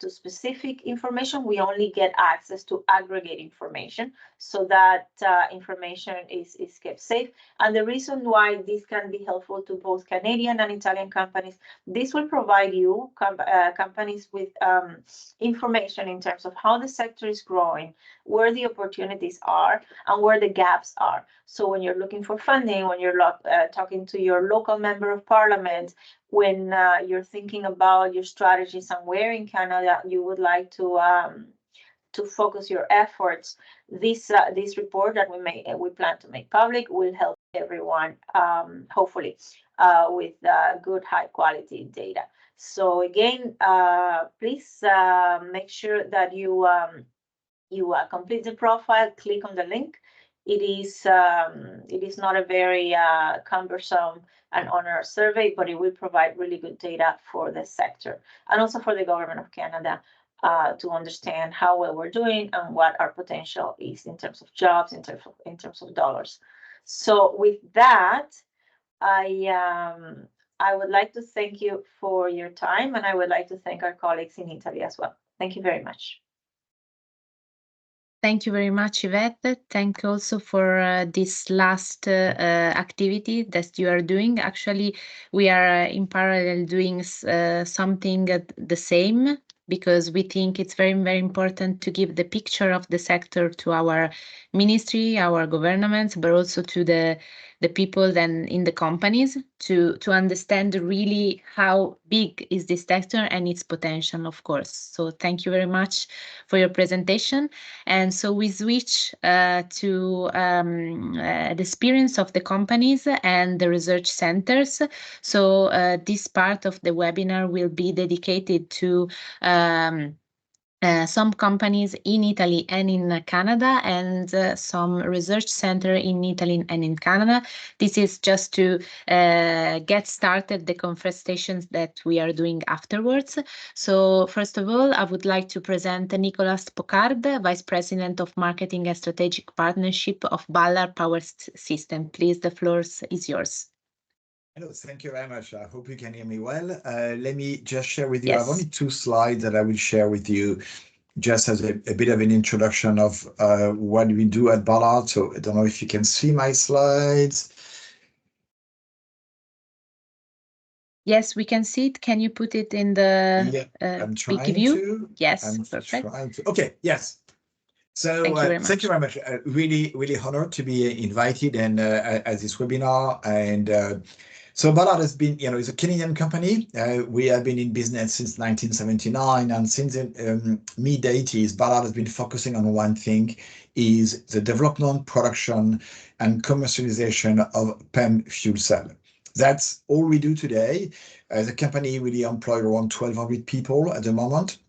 specific information. We only get access to aggregate information, so that information is kept safe. And the reason why this can be helpful to both Canadian and Italian companies, this will provide you companies with information in terms of how the sector is growing, where the opportunities are, and where the gaps are. So when you're looking for funding, when you're talking to your local member of parliament, when you're thinking about your strategies and where in Canada you would like to focus your efforts, this report that we plan to make public will help everyone, hopefully, with good high quality data. So again, please make sure that you complete the profile. Click on the link. It is not a very cumbersome and onerous survey, but it will provide really good data for the sector and also for the government of Canada to understand how well we're doing and what our potential is in terms of jobs, in terms of dollars. So with that, I would like to thank you for your time, and I would like to thank our colleagues in Italy as well. Thank you very much. Thank you very much, Yvette. Thank you also for this last activity that you are doing. Actually, we are in parallel doing something the same, because we think it's very, very important to give the picture of the sector to our ministry, our governments, but also to the people then in the companies to understand really how big is this sector and its potential, of course. So thank you very much for your presentation. And so we switch to the experience of the companies and the research centers. So this part of the webinar will be dedicated to some companies in Italy and in Canada, and some research center in Italy and in Canada. This is just to get started the conversations that we are doing afterwards. So first of all, I would like to present Nicolas Pocard, Vice President of Marketing and Strategic Partnership of Ballard Power System. Please, the floor is yours. Hello, thank you very much. I hope you can hear me well. Let me just share with you. Yes. I have only 2 slides that I will share with you just as a bit of an introduction of what we do at Ballard. So I don't know if you can see my slides. Yes, we can see it. Can you put it in the I'm big trying view? to. Yes, I'm perfect. trying to. Okay, yes. So Thank you very much. Really, really honored to be invited and at this webinar. And so Ballard has been, is a Canadian company. We have been in business since 1979, and since the mid-80s, Ballard has been focusing on one thing: is the development, production, and commercialization of PEM fuel cell. That's all we do today. The company really employs around 1,200 people at the moment.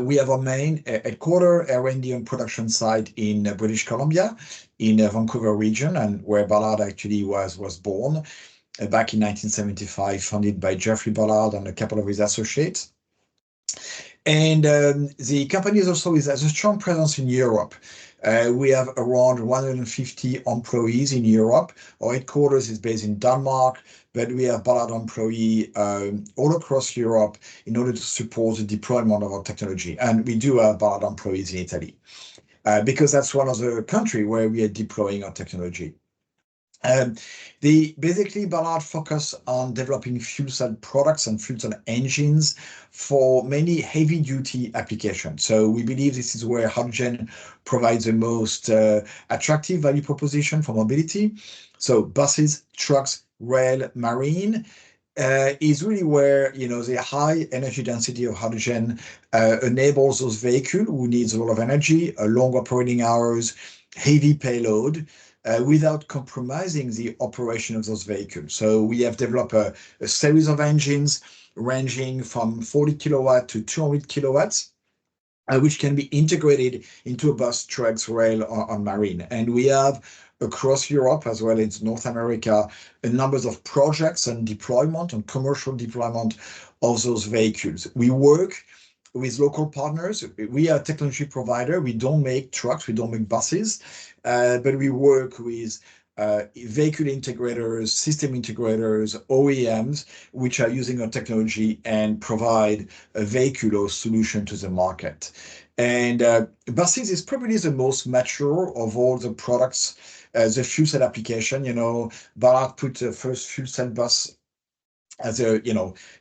We have our main headquarters, R&D and production site in British Columbia, in Vancouver region, and where Ballard actually was born back in 1975, founded by Geoffrey Ballard and a couple of his associates. And the company is also has a strong presence in Europe. We have around 150 employees in Europe. Our headquarters is based in Denmark, but we have Ballard employees all across Europe in order to support the deployment of our technology. And we do have Ballard employees in Italy, because that's one of the countries where we are deploying our technology. Basically, Ballard focus on developing fuel cell products and fuel cell engines for many heavy-duty applications. So we believe this is where hydrogen provides the most attractive value proposition for mobility. So buses, trucks, rail, marine is really where the high energy density of hydrogen enables those vehicles who needs a lot of energy, long operating hours, heavy payload, without compromising the operation of those vehicles. So we have developed a series of engines ranging from 40 kilowatt to 200 kilowatts, which can be integrated into a bus, trucks, rail, or marine. And we have across Europe as well as North America a number of projects and deployment and commercial deployment of those vehicles. We work with local partners. We are a technology provider. We don't make trucks, we don't make buses, but we work with vehicle integrators, system integrators, OEMs, which are using our technology and provide a vehicle or solution to the market. And buses is probably the most mature of all the products, the fuel cell application. Ballard put the first fuel cell bus as a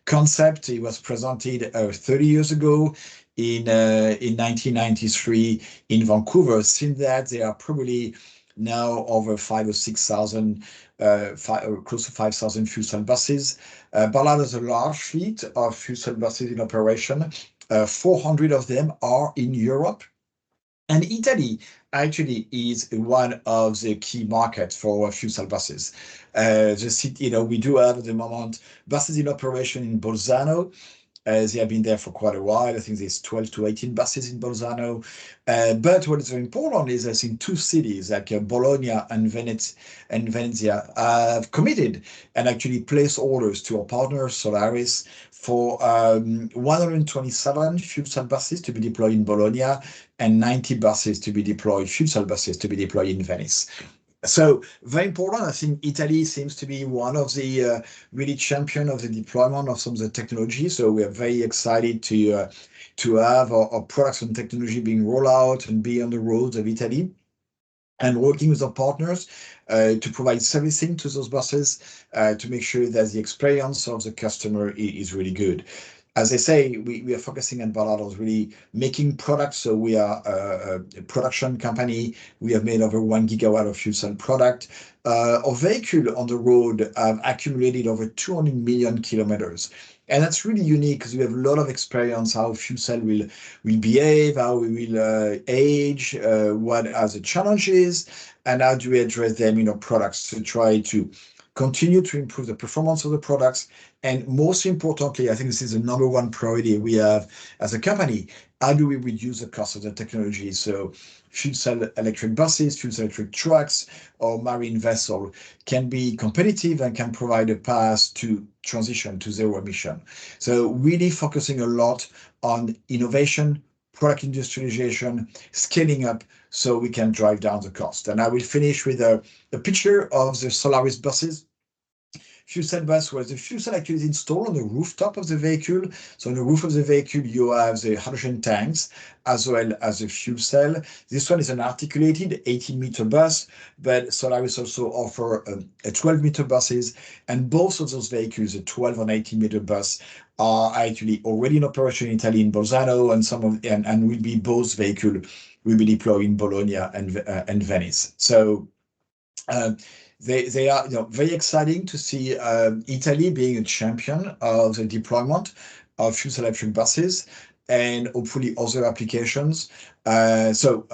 concept. It was presented 30 years ago in 1993 in Vancouver. Since that, there are probably now over 5,000 or 6,000, close to 5,000 fuel cell buses. Ballard has a large fleet of fuel cell buses in operation. 400 of them are in Europe. And Italy actually is one of the key markets for fuel cell buses. The city, we do have at the moment buses in operation in Bolzano. They have been there for quite a while. I think there's 12 to 18 buses in Bolzano. But what is very important is that in 2 cities like Bologna and Venezia have committed and actually placed orders to our partner Solaris for 127 fuel cell buses to be deployed in Bologna and 90 buses to be deployed, fuel cell buses to be deployed in Venice. So very important. I think Italy seems to be one of the really champion of the deployment of some of the technology. So we are very excited to have our products and technology being rolled out and be on the roads of Italy, and working with our partners to provide servicing to those buses to make sure that the experience of the customer is really good. As I say, we are focusing on Ballard on really making products. So we are a production company. We have made over 1 gigawatt of fuel cell product. Our vehicle on the road have accumulated over 200 million kilometers. And that's really unique because we have a lot of experience how fuel cell will behave, how we will age, what are the challenges, and how do we address them in our products to try to continue to improve the performance of the products. And most importantly, I think this is the number one priority we have as a company. How do we reduce the cost of the technology? So fuel cell electric buses, fuel cell electric trucks, or marine vessel can be competitive and can provide a path to transition to zero emission. So really focusing a lot on innovation, product industrialization, scaling up so we can drive down the cost. And I will finish with a picture of the Solaris buses. Fuel cell bus, where the fuel cell actually is installed on the rooftop of the vehicle. So on the roof of the vehicle, you have the hydrogen tanks as well as the fuel cell. This one is an articulated 18-meter bus, but Solaris also offer a 12-meter buses, and both of those vehicles, a 12 and 18-meter bus, are actually already in operation in Italy in Bolzano, and will be both vehicles will be deployed in Bologna and Venice. So. They are very exciting to see Italy being a champion of the deployment of fuel cell electric buses and hopefully other applications. So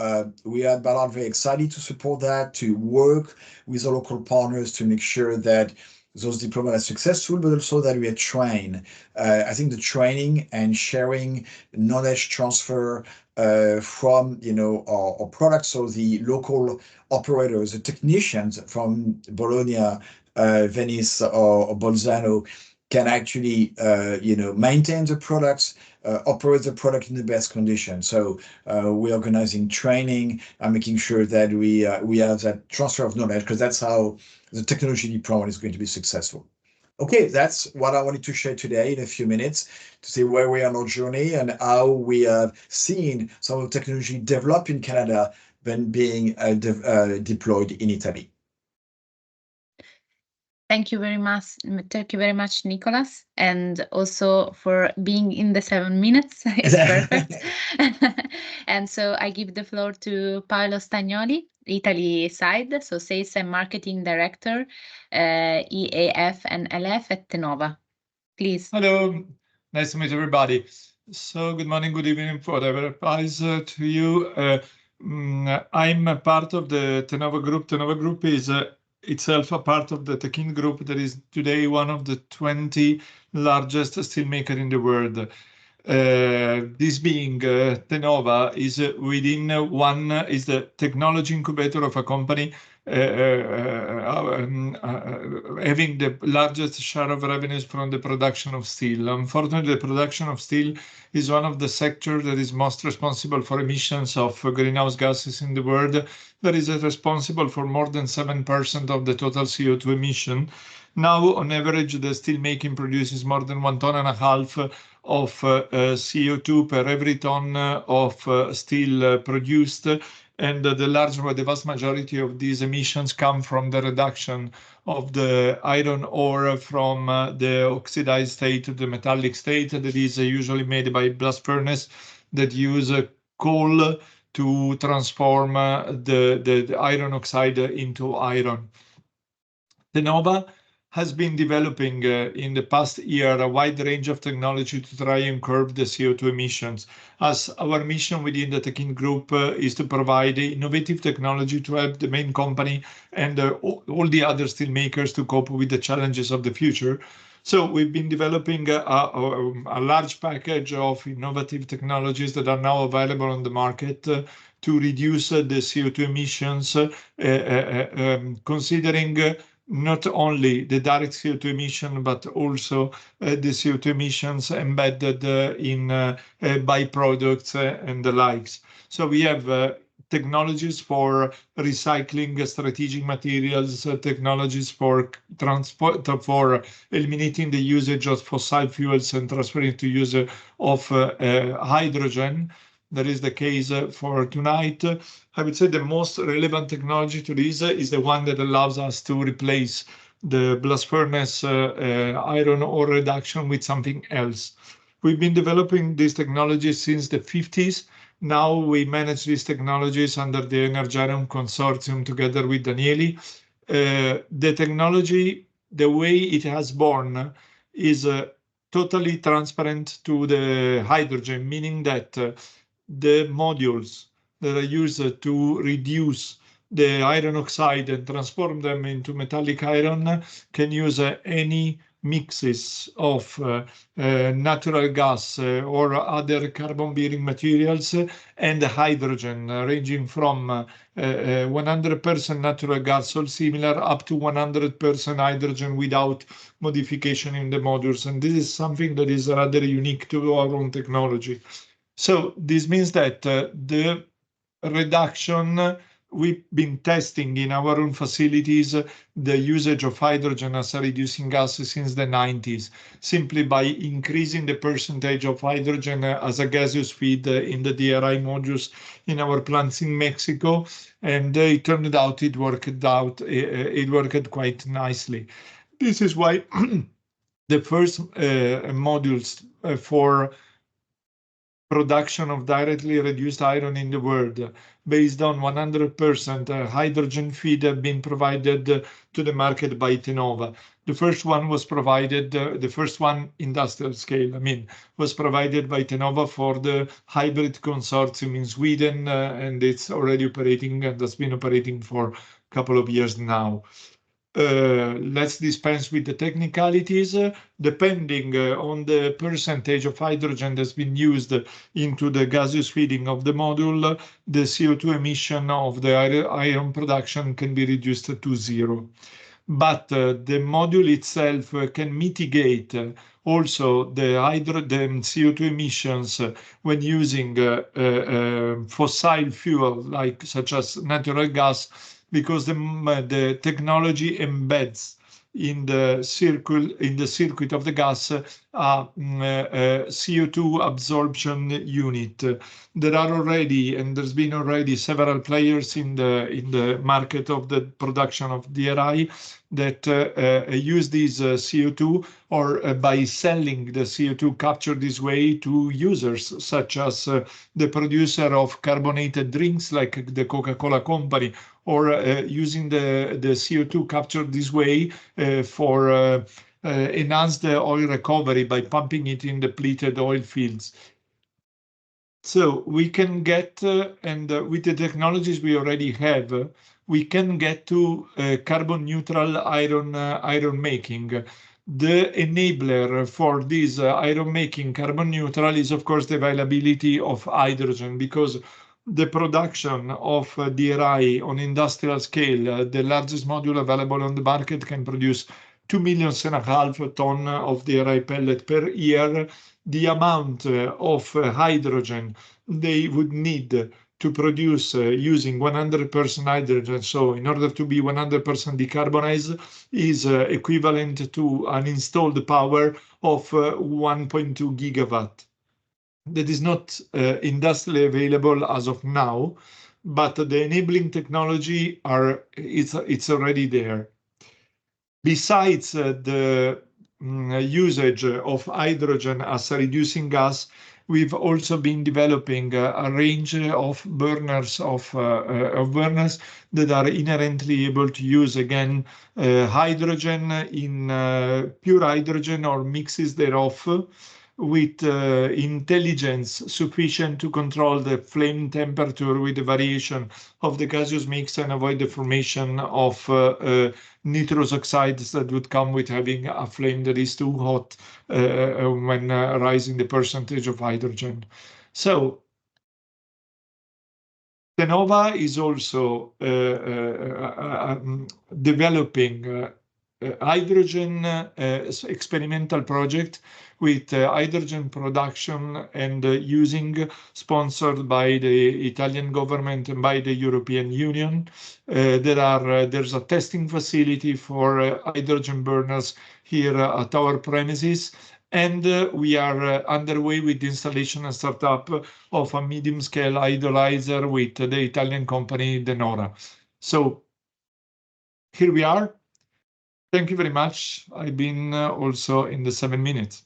we are at Ballard very excited to support that, to work with our local partners to make sure that those deployments are successful, but also that we are trained. I think the training and sharing, knowledge transfer from our products, so the local operators, the technicians from Bologna, Venice, or Bolzano can actually maintain the products, operate the product in the best condition. So we're organizing training and making sure that we have that transfer of knowledge, because that's how the technology deployment is going to be successful. Okay, that's what I wanted to share today in a few minutes, to see where we are on our journey and how we have seen some of the technology developed in Canada when being deployed in Italy. Thank you very much, Nicolas, and also for being in the 7 minutes. It's perfect. And so I give the floor to Paolo Stagnoli, Italy side, so Sales and Marketing Director, EAF and LF at Tenova. Please. Hello, nice to meet everybody. So good morning, good evening, whatever applies to you. I'm a part of the Tenova Group. Tenova Group is itself a part of the Tekin Group that is today one of the 20 largest steelmaker in the world. This being Tenova is within is the technology incubator of a company having the largest share of revenues from the production of steel. Unfortunately, the production of steel is one of the sectors that is most responsible for emissions of greenhouse gases in the world. That is responsible for more than 7% of the total CO2 emission. Now, on average, the steel making produces more than 1.5 tons of CO2 per every ton of steel produced. And the vast majority of these emissions come from the reduction of the iron ore from the oxidized state to the metallic state that is usually made by blast furnace that use coal to transform the iron oxide into iron. Tenova has been developing in the past year a wide range of technology to try and curb the CO2 emissions. As our mission within the Tekin Group is to provide innovative technology to help the main company and all the other steel makers to cope with the challenges of the future. So we've been developing a large package of innovative technologies that are now available on the market to reduce the CO2 emissions, considering not only the direct CO2 emission, but also the CO2 emissions embedded in byproducts and the likes. So we have technologies for recycling strategic materials, technologies for transport, for eliminating the usage of fossil fuels and transferring to use of hydrogen. That is the case for tonight. I would say the most relevant technology to this is the one that allows us to replace the blast furnace iron ore reduction with something else. We've been developing these technologies since the 50s. Now we manage these technologies under the Energiron Consortium together with Danieli. The technology, the way it has born, is totally transparent to the hydrogen, meaning that the modules that are used to reduce the iron oxide and transform them into metallic iron can use any mixes of natural gas or other carbon-bearing materials and hydrogen, ranging from 100% natural gas or similar up to 100% hydrogen without modification in the modules. And this is something that is rather unique to our own technology. So this means that the reduction, we've been testing in our own facilities the usage of hydrogen as a reducing gas since the 90s, simply by increasing the percentage of hydrogen as a gaseous feed in the DRI modules in our plants in Mexico. And it turned out it worked quite nicely. This is why the first modules for production of directly reduced iron in the world, based on 100% hydrogen feed, have been provided to the market by Tenova. The first one was provided, the first one industrial scale, was provided by Tenova for the hybrid consortium in Sweden, and it's already operating and has been operating for a couple of years now. Let's dispense with the technicalities. Depending on the percentage of hydrogen that's been used into the gaseous feeding of the module, the CO2 emission of the iron production can be reduced to 0. But the module itself can mitigate also the CO2 emissions when using fossil fuel, such as natural gas, because the technology embeds in the circuit of the gas CO2 absorption unit. There are already, and there's been already several players in the market of the production of DRI that use this CO2, or by selling the CO2 captured this way to users, such as the producer of carbonated drinks like the Coca-Cola company, or using the CO2 captured this way for enhance the oil recovery by pumping it in depleted oil fields. So we can get, and with the technologies we already have, we can get to carbon neutral iron making. The enabler for this iron making carbon neutral is, of course, the availability of hydrogen, because the production of DRI on industrial scale, the largest module available on the market, can produce 2.5 million tons of DRI pellet per year. The amount of hydrogen they would need to produce using 100% hydrogen, so in order to be 100% decarbonized, is equivalent to an installed power of 1.2 gigawatt. That is not industrially available as of now, but the enabling technology it's already there. Besides the usage of hydrogen as a reducing gas, we've also been developing a range of burners that are inherently able to use again hydrogen in pure hydrogen or mixes thereof, with intelligence sufficient to control the flame temperature with the variation of the gaseous mix and avoid the formation of nitrous oxides that would come with having a flame that is too hot when rising the percentage of hydrogen. So Tenova is also developing hydrogen experimental project with hydrogen production and using, sponsored by the Italian government and by the European Union. There's a testing facility for hydrogen burners here at our premises. And we are underway with the installation and startup of a medium-scale hydrolyzer with the Italian company De Nora. So here we are. Thank you very much. I've been also in the 7 minutes.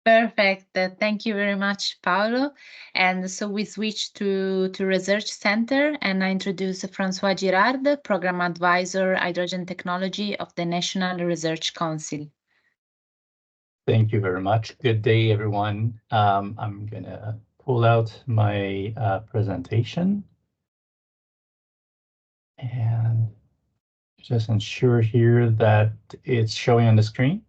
Perfect. Thank you very much, Paolo. And so we switch to Research Center, and I introduce François Girard, Program Advisor, Hydrogen Technology of the National Research Council. Thank you very much. Good day, everyone. I'm going to pull out my presentation and just ensure here that it's showing on the screen.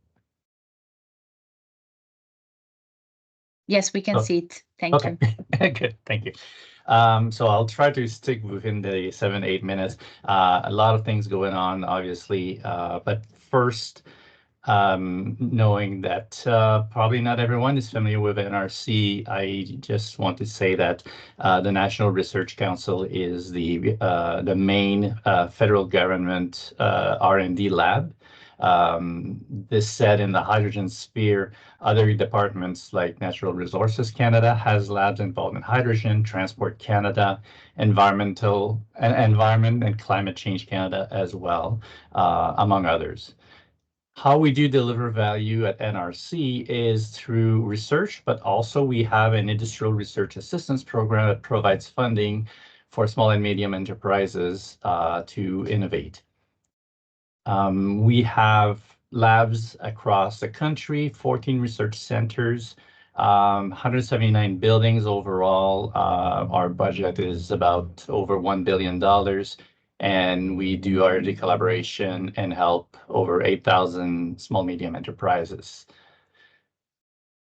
Yes, we can see it. Thank you. Good, thank you. So I'll try to stick within the 7-8 minutes. A lot of things going on, obviously, but first, knowing that probably not everyone is familiar with NRC, I just want to say that the National Research Council is the main federal government R&D lab. This said, in the hydrogen sphere, other departments like Natural Resources Canada has labs involved in hydrogen, Transport Canada, Environment and Climate Change Canada as well, among others. How we do deliver value at NRC is through research, but also we have an industrial research assistance program that provides funding for small and medium enterprises to innovate. We have labs across the country, 14 research centers, 179 buildings overall. Our budget is about over $1 billion. And we do R&D collaboration and help over 8,000 small medium enterprises.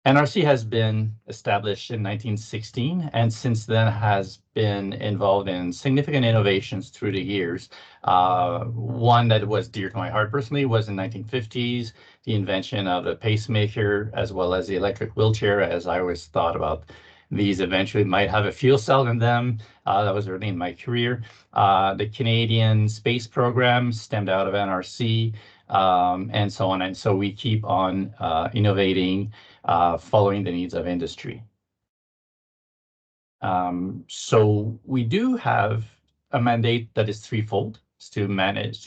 NRC has been established in 1916, and since then has been involved in significant innovations through the years. One that was dear to my heart personally was in the 1950s, the invention of the pacemaker, as well as the electric wheelchair, as I always thought about these eventually might have a fuel cell in them. That was early in my career. The Canadian space program stemmed out of NRC, and so on. And so we keep on innovating, following the needs of industry. So we do have a mandate that is threefold: it's to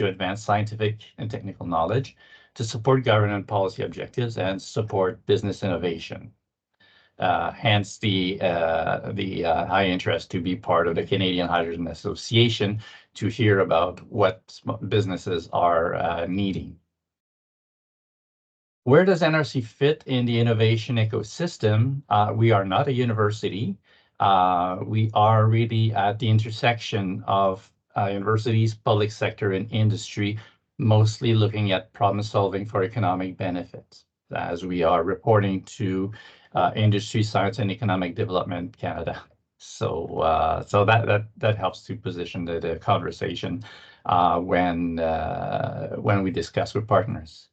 advance scientific and technical knowledge, to support government policy objectives, and support business innovation. Hence the high interest to be part of the Canadian Hydrogen Association to hear about what businesses are needing. Where does NRC fit in the innovation ecosystem? We are not a university. We are really at the intersection of universities, public sector, and industry, mostly looking at problem solving for economic benefits, as we are reporting to Industry, Science, and Economic Development Canada. So so that helps to position the conversation when we discuss with partners.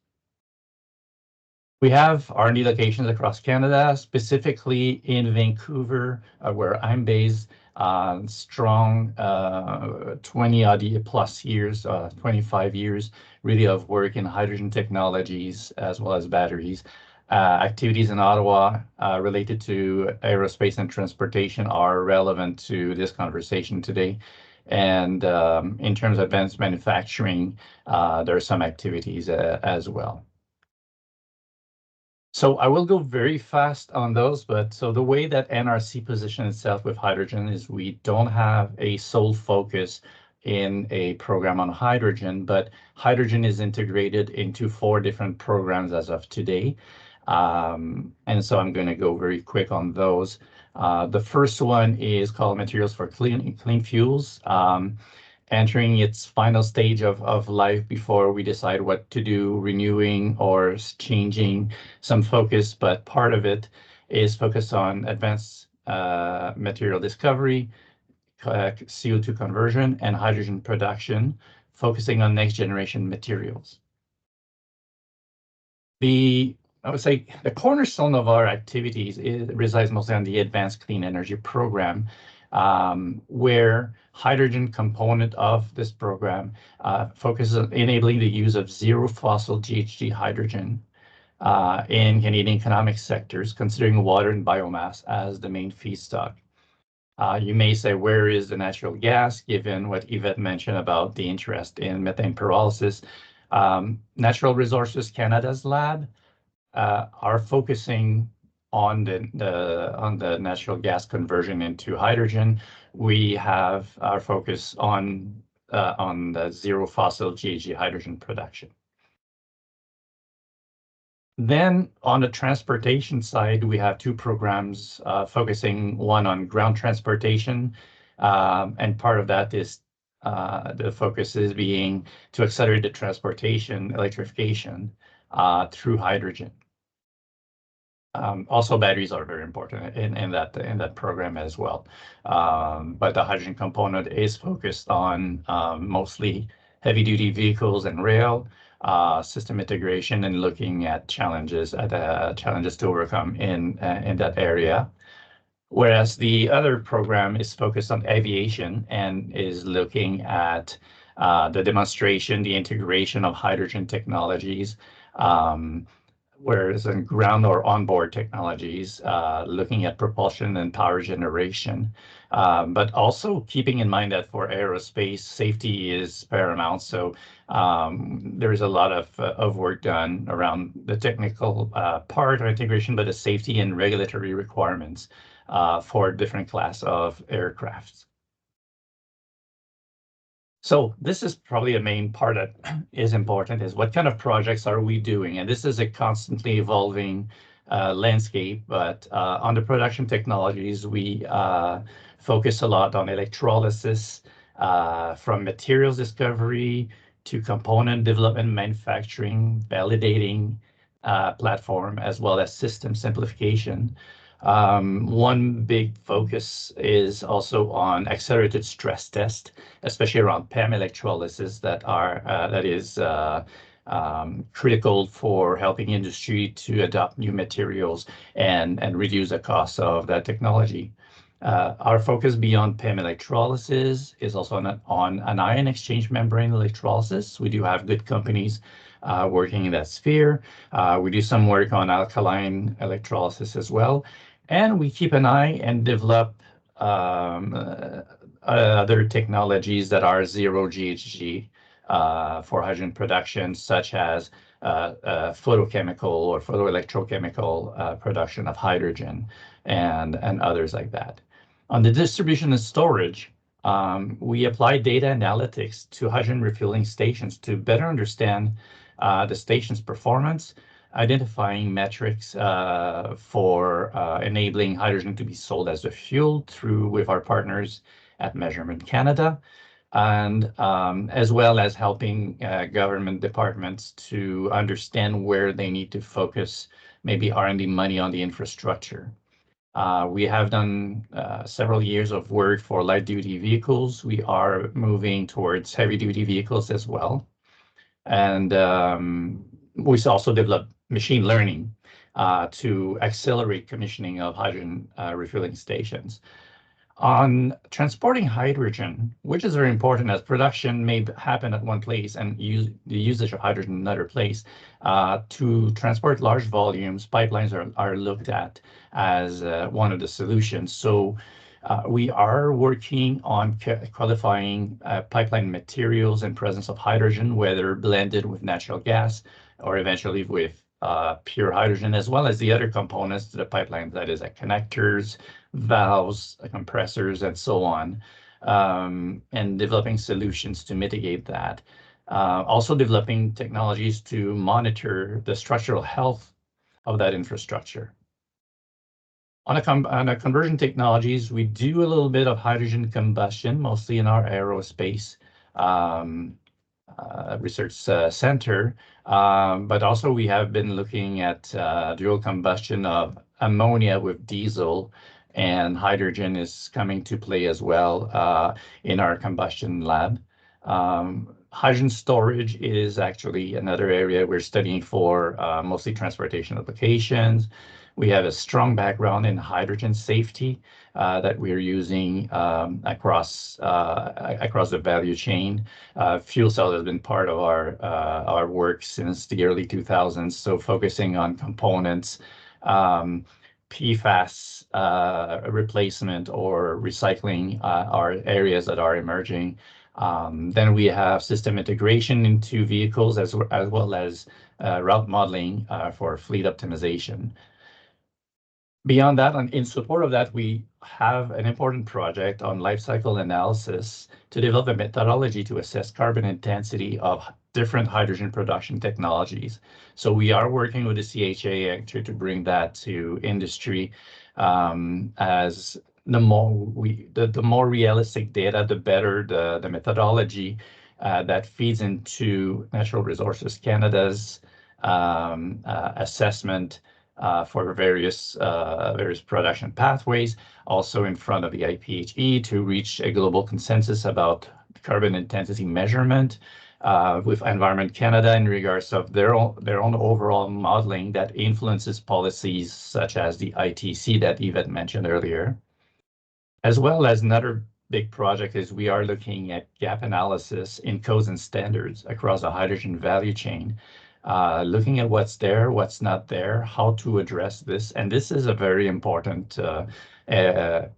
We have R&D locations across Canada, specifically in Vancouver, where I'm based. Strong 20 plus years, 25 years really of work in hydrogen technologies as well as batteries. Activities in Ottawa related to aerospace and transportation are relevant to this conversation today. And in terms of advanced manufacturing, there are some activities as well. So I will go very fast on those, but so the way that NRC positions itself with hydrogen is we don't have a sole focus in a program on hydrogen, but hydrogen is integrated into 4 different programs as of today. And so I'm going to go very quick on those. The first one is called Materials for Clean Fuels, entering its final stage of life before we decide what to do, renewing or changing some focus, but part of it is focused on advanced material discovery, CO2 conversion and hydrogen production, focusing on next generation materials. I would say the cornerstone of our activities resides mostly on the Advanced Clean Energy Program, where hydrogen component of this program focuses on enabling the use of zero fossil GHG hydrogen in Canadian economic sectors, considering water and biomass as the main feedstock. You may say, where is the natural gas, given what Yvette mentioned about the interest in methane pyrolysis? Natural Resources Canada's lab are focusing on the natural gas conversion into hydrogen. We have our focus on the zero fossil GHG hydrogen production. Then on the transportation side, we have two programs focusing, one on ground transportation, and part of that is the focus is being to accelerate the transportation electrification through hydrogen. Also, batteries are very important in that program as well. But the hydrogen component is focused on mostly heavy-duty vehicles and rail, system integration, and looking at challenges to overcome in that area. Whereas the other program is focused on aviation and is looking at the demonstration, the integration of hydrogen technologies, whereas in ground or onboard technologies, looking at propulsion and power generation, but also keeping in mind that for aerospace, safety is paramount. So there is a lot of work done around the technical part of integration, but the safety and regulatory requirements for different class of aircrafts. So this is probably a main part that is important, is what kind of projects are we doing? And this is a constantly evolving landscape, but on the production technologies, we focus a lot on electrolysis, from materials discovery to component development, manufacturing, validating platform, as well as system simplification. One big focus is also on accelerated stress test, especially around PEM electrolysis that is critical for helping industry to adopt new materials and reduce the cost of that technology. Our focus beyond PEM electrolysis is also on an ion exchange membrane electrolysis. We do have good companies working in that sphere. We do some work on alkaline electrolysis as well. And we keep an eye and develop other technologies that are zero GHG for hydrogen production, such as photochemical or photoelectrochemical production of hydrogen and others like that. On the distribution and storage, we apply data analytics to hydrogen refueling stations to better understand the station's performance, identifying metrics for enabling hydrogen to be sold as a fuel with our partners at Measurement Canada, and as well as helping government departments to understand where they need to focus maybe R&D money on the infrastructure. We have done several years of work for light-duty vehicles. We are moving towards heavy-duty vehicles as well. And we also developed machine learning to accelerate commissioning of hydrogen refueling stations. On transporting hydrogen, which is very important as production may happen at one place and the usage of hydrogen in another place, to transport large volumes, pipelines are looked at as one of the solutions. So we are working on qualifying pipeline materials and presence of hydrogen, whether blended with natural gas or eventually with pure hydrogen, as well as the other components to the pipeline, that is connectors, valves, compressors, and so on, and developing solutions to mitigate that. Also developing technologies to monitor the structural health of that infrastructure. On a conversion technologies, we do a little bit of hydrogen combustion, mostly in our aerospace research center, but also we have been looking at dual combustion of ammonia with diesel and hydrogen is coming to play as well in our combustion lab. Hydrogen storage is actually another area we're studying for mostly transportation applications. We have a strong background in hydrogen safety that we're using across the value chain. Fuel cell has been part of our work since the early 2000s, so focusing on components, PFAS replacement or recycling are areas that are emerging. Then we have system integration into vehicles as well as route modeling for fleet optimization. Beyond that, and in support of that, we have an important project on life cycle analysis to develop a methodology to assess carbon intensity of different hydrogen production technologies. So we are working with the CHA to bring that to industry as the more realistic data, the better the methodology that feeds into Natural Resources Canada's assessment for various production pathways, also in front of the IPHE to reach a global consensus about carbon intensity measurement with Environment Canada in regards of their own overall modeling that influences policies such as the ITC that Yvette mentioned earlier. As well as another big project is we are looking at gap analysis in codes and standards across the hydrogen value chain, looking at what's there, what's not there, how to address this. And this is a very important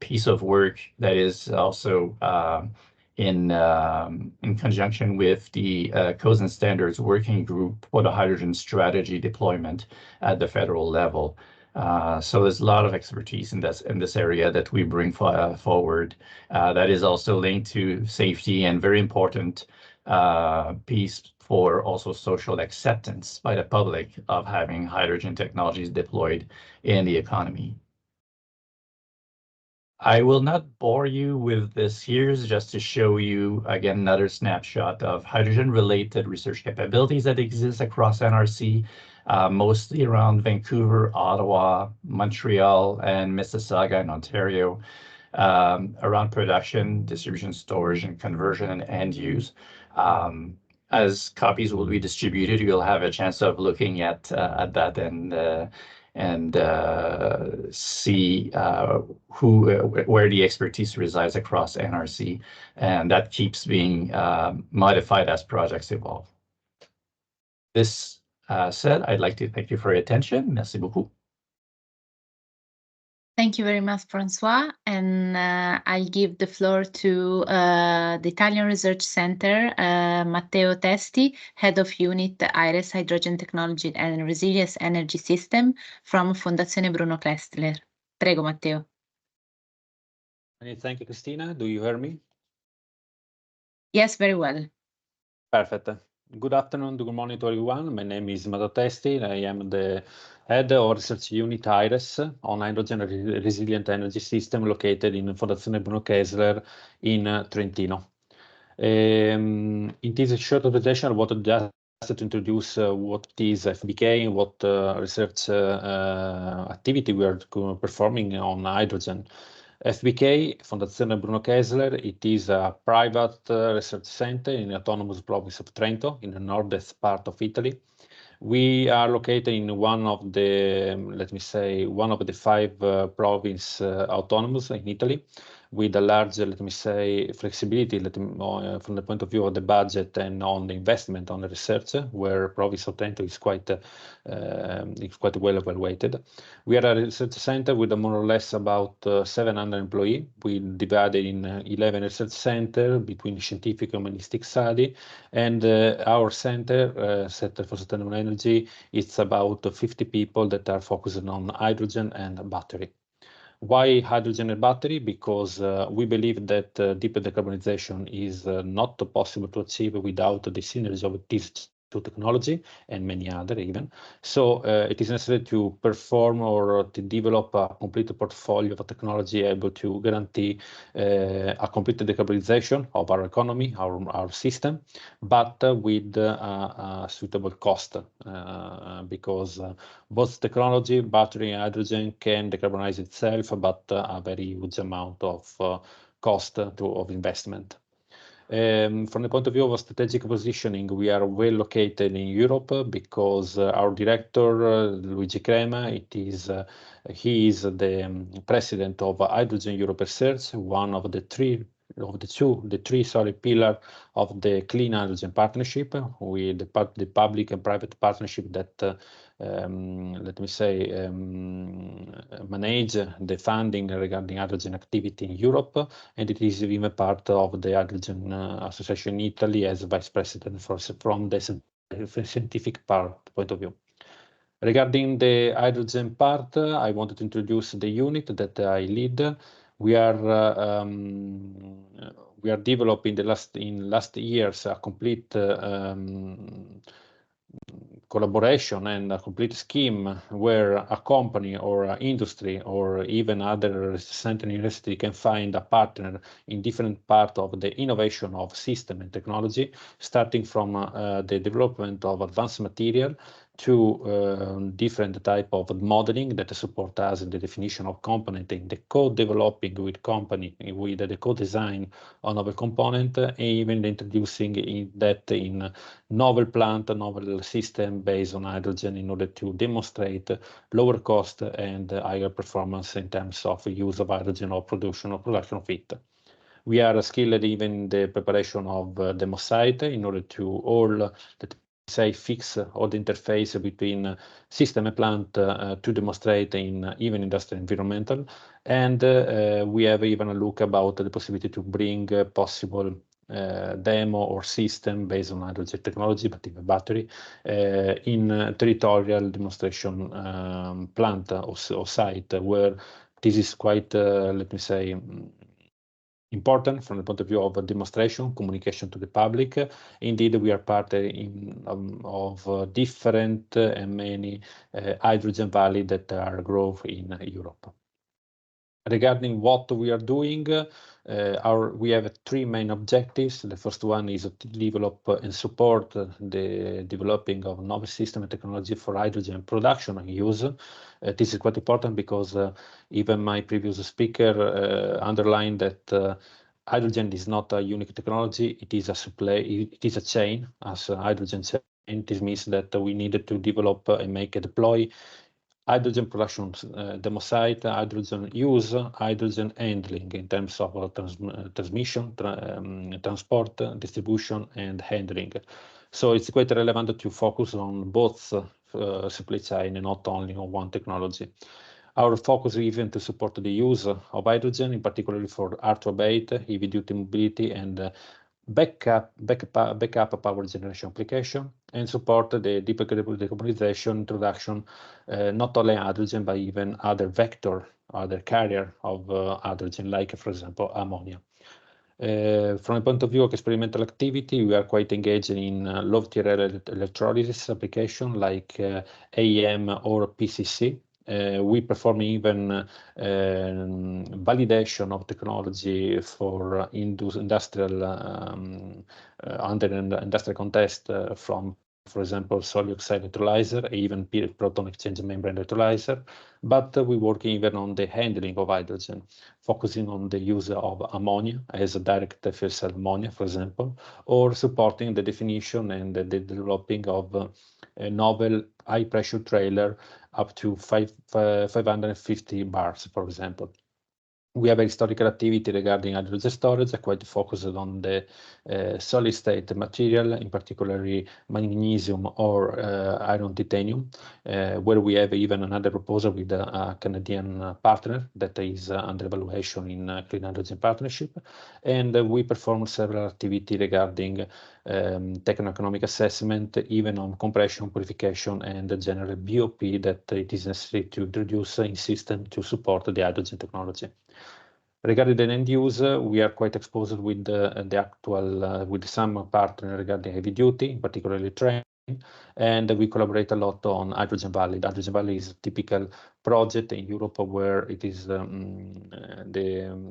piece of work that is also in conjunction with the Codes and Standards Working Group for the hydrogen strategy deployment at the federal level. So there's a lot of expertise in this area that we bring forward that is also linked to safety and very important piece for also social acceptance by the public of having hydrogen technologies deployed in the economy. I will not bore you with this here, just to show you, again, another snapshot of hydrogen-related research capabilities that exist across NRC, mostly around Vancouver, Ottawa, Montreal, and Mississauga in Ontario, around production, distribution, storage, and conversion and end use. As copies will be distributed, you'll have a chance of looking at that and see where the expertise resides across NRC, and that keeps being modified as projects evolve. This said, I'd like to thank you for your attention. Merci beaucoup. Thank you very much, Francois. And I'll give the floor to the Italian Research Center, Matteo Testi, Head of Unit IRES Hydrogen Technology and Resilience Energy System from Fondazione Bruno Kessler. Prego, Matteo. Thank you, Christina. Do you hear me? Yes, very well. Perfect. Good afternoon, good morning to everyone. My name is Matteo Testi. I am the Head of Research Unit IRES on Hydrogen Resilient Energy System located in Fondazione Bruno Kessler in Trentino. In this short presentation, I wanted just to introduce what is FBK and what research activity we are performing on hydrogen. FBK, Fondazione Bruno Kessler, it is a private research center in the autonomous province of Trento, in the northern part of Italy. We are located in one of the, let me say, one of the 5 province autonomous in Italy, with a large, let me say, flexibility from the point of view of the budget and on the investment on the research, where province of Trento is quite well evaluated. We are a research center with more or less about 700 employees. We divided in 11 research centers between scientific and humanistic study, and our center, Center for Sustainable Energy, it's about 50 people that are focusing on hydrogen and battery. Why hydrogen and battery? Because we believe that deep decarbonization is not possible to achieve without the synergy of these technology and many other even. So it is necessary to perform or to develop a complete portfolio of a technology able to guarantee a complete decarbonization of our economy, our system, but with a suitable cost, because both technology, battery and hydrogen can decarbonize itself, but a very huge amount of cost of investment. From the point of view of strategic positioning, we are well located in Europe because our director, Luigi Crema, he is the president of Hydrogen Europe Research, one of the three pillars of the Clean Hydrogen Partnership, with the public and private partnership that let me say, manage the funding regarding hydrogen activity in Europe, and it is even part of the Hydrogen Association in Italy as vice president from the scientific point of view. Regarding the hydrogen part, I wanted to introduce the unit that I lead. We are developing in last years a complete collaboration and a complete scheme where a company or an industry or even other center university can find a partner in different parts of the innovation of system and technology, starting from the development of advanced material to different type of modeling that support us in the definition of component, in the co-developing with company, with the co-design on novel component, and even introducing that in novel plant, novel system based on hydrogen in order to demonstrate lower cost and higher performance in terms of use of hydrogen or production of it. We are skilled even in the preparation of demo site in order to fix all the interface between system and plant to demonstrate in even industrial environmental. And we have even a look about the possibility to bring possible demo or system based on hydrogen technology, but even battery, in territorial demonstration plant or site, where this is quite, let me say, important from the point of view of a demonstration, communication to the public. Indeed, we are part of different and many hydrogen valley that are growing in Europe. Regarding what we are doing, we have three main objectives. The first one is to develop and support the developing of novel system and technology for hydrogen production and use. This is quite important because even my previous speaker underlined that hydrogen is not a unique technology. It is a supply. It is a chain, as a hydrogen chain. This means that we needed to develop and deploy hydrogen production demo site, hydrogen use, hydrogen handling in terms of transmission, transport, distribution, and handling. So it's quite relevant to focus on both supply chain and not only on one technology. Our focus is even to support the use of hydrogen, in particular for hard-to-abate, heavy-duty mobility, and backup power generation application, and support the decarbonization introduction, not only hydrogen, but even other vector, other carrier of hydrogen, like, for example, ammonia. From the point of view of experimental activity, we are quite engaged in low-tier electrolysis application like AEM or PCC. We perform even validation of technology for industrial under an industrial context from, for example, solid oxide electrolyzer, even proton exchange membrane electrolyzer. But we work even on the handling of hydrogen, focusing on the use of ammonia as a direct fuel cell ammonia, for example, or supporting the definition and the developing of a novel high-pressure trailer up to 550 bars, for example. We have a historical activity regarding hydrogen storage, quite focused on the solid state material, in particular magnesium or iron titanium, where we have even another proposal with a Canadian partner that is under evaluation in Clean Hydrogen Partnership. And we perform several activities regarding techno-economic assessment, even on compression, purification, and the general BOP that it is necessary to introduce in system to support the hydrogen technology. Regarding the end user, we are quite exposed with with some partner regarding heavy duty, particularly train, and we collaborate a lot on Hydrogen Valley. The Hydrogen Valley is a typical project in Europe where it is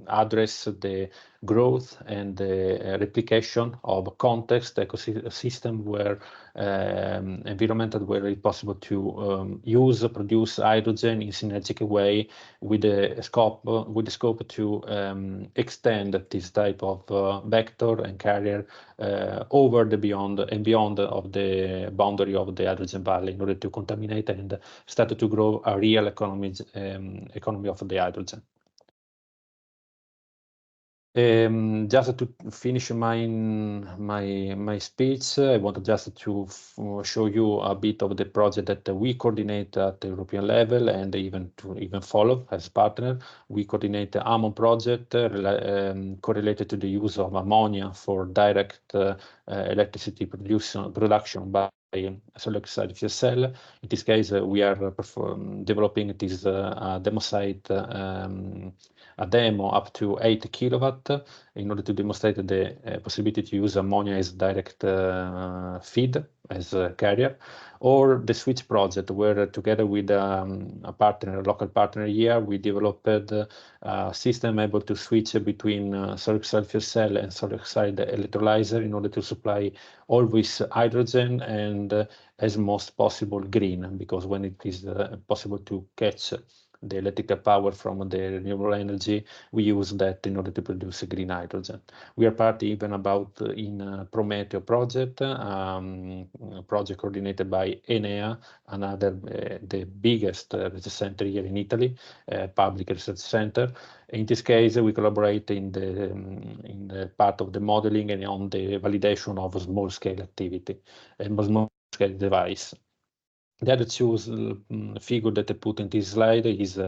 address the growth and the replication of context ecosystem where environmental where it's possible to produce hydrogen in synergistic way with the scope to extend this type of vector and carrier over and beyond of the boundary of the Hydrogen Valley in order to contaminate and start to grow a real economy of the hydrogen. Just to finish my speech, I wanted just to show you a bit of the project that we coordinate at the European level and even follow as partner. We coordinate the AMON project correlated to the use of ammonia for direct electricity production by solid oxide fuel cell. In this case, we are developing this demo site, a demo up to 8 kilowatt in order to demonstrate the possibility to use ammonia as direct feed as a carrier, or the switch project where together with a local partner here, we developed a system able to switch between solid oxide fuel cell and solid oxide electrolyzer in order to supply always hydrogen and as most possible green, because when it is possible to catch the electrical power from the renewable energy, we use that in order to produce green hydrogen. We are part even about in Prometeo project, project coordinated by Enea, another the biggest research center here in Italy, public research center. In this case, we collaborate in the part of the modeling and on the validation of small scale activity and small scale device. The other two figure that I put in this slide is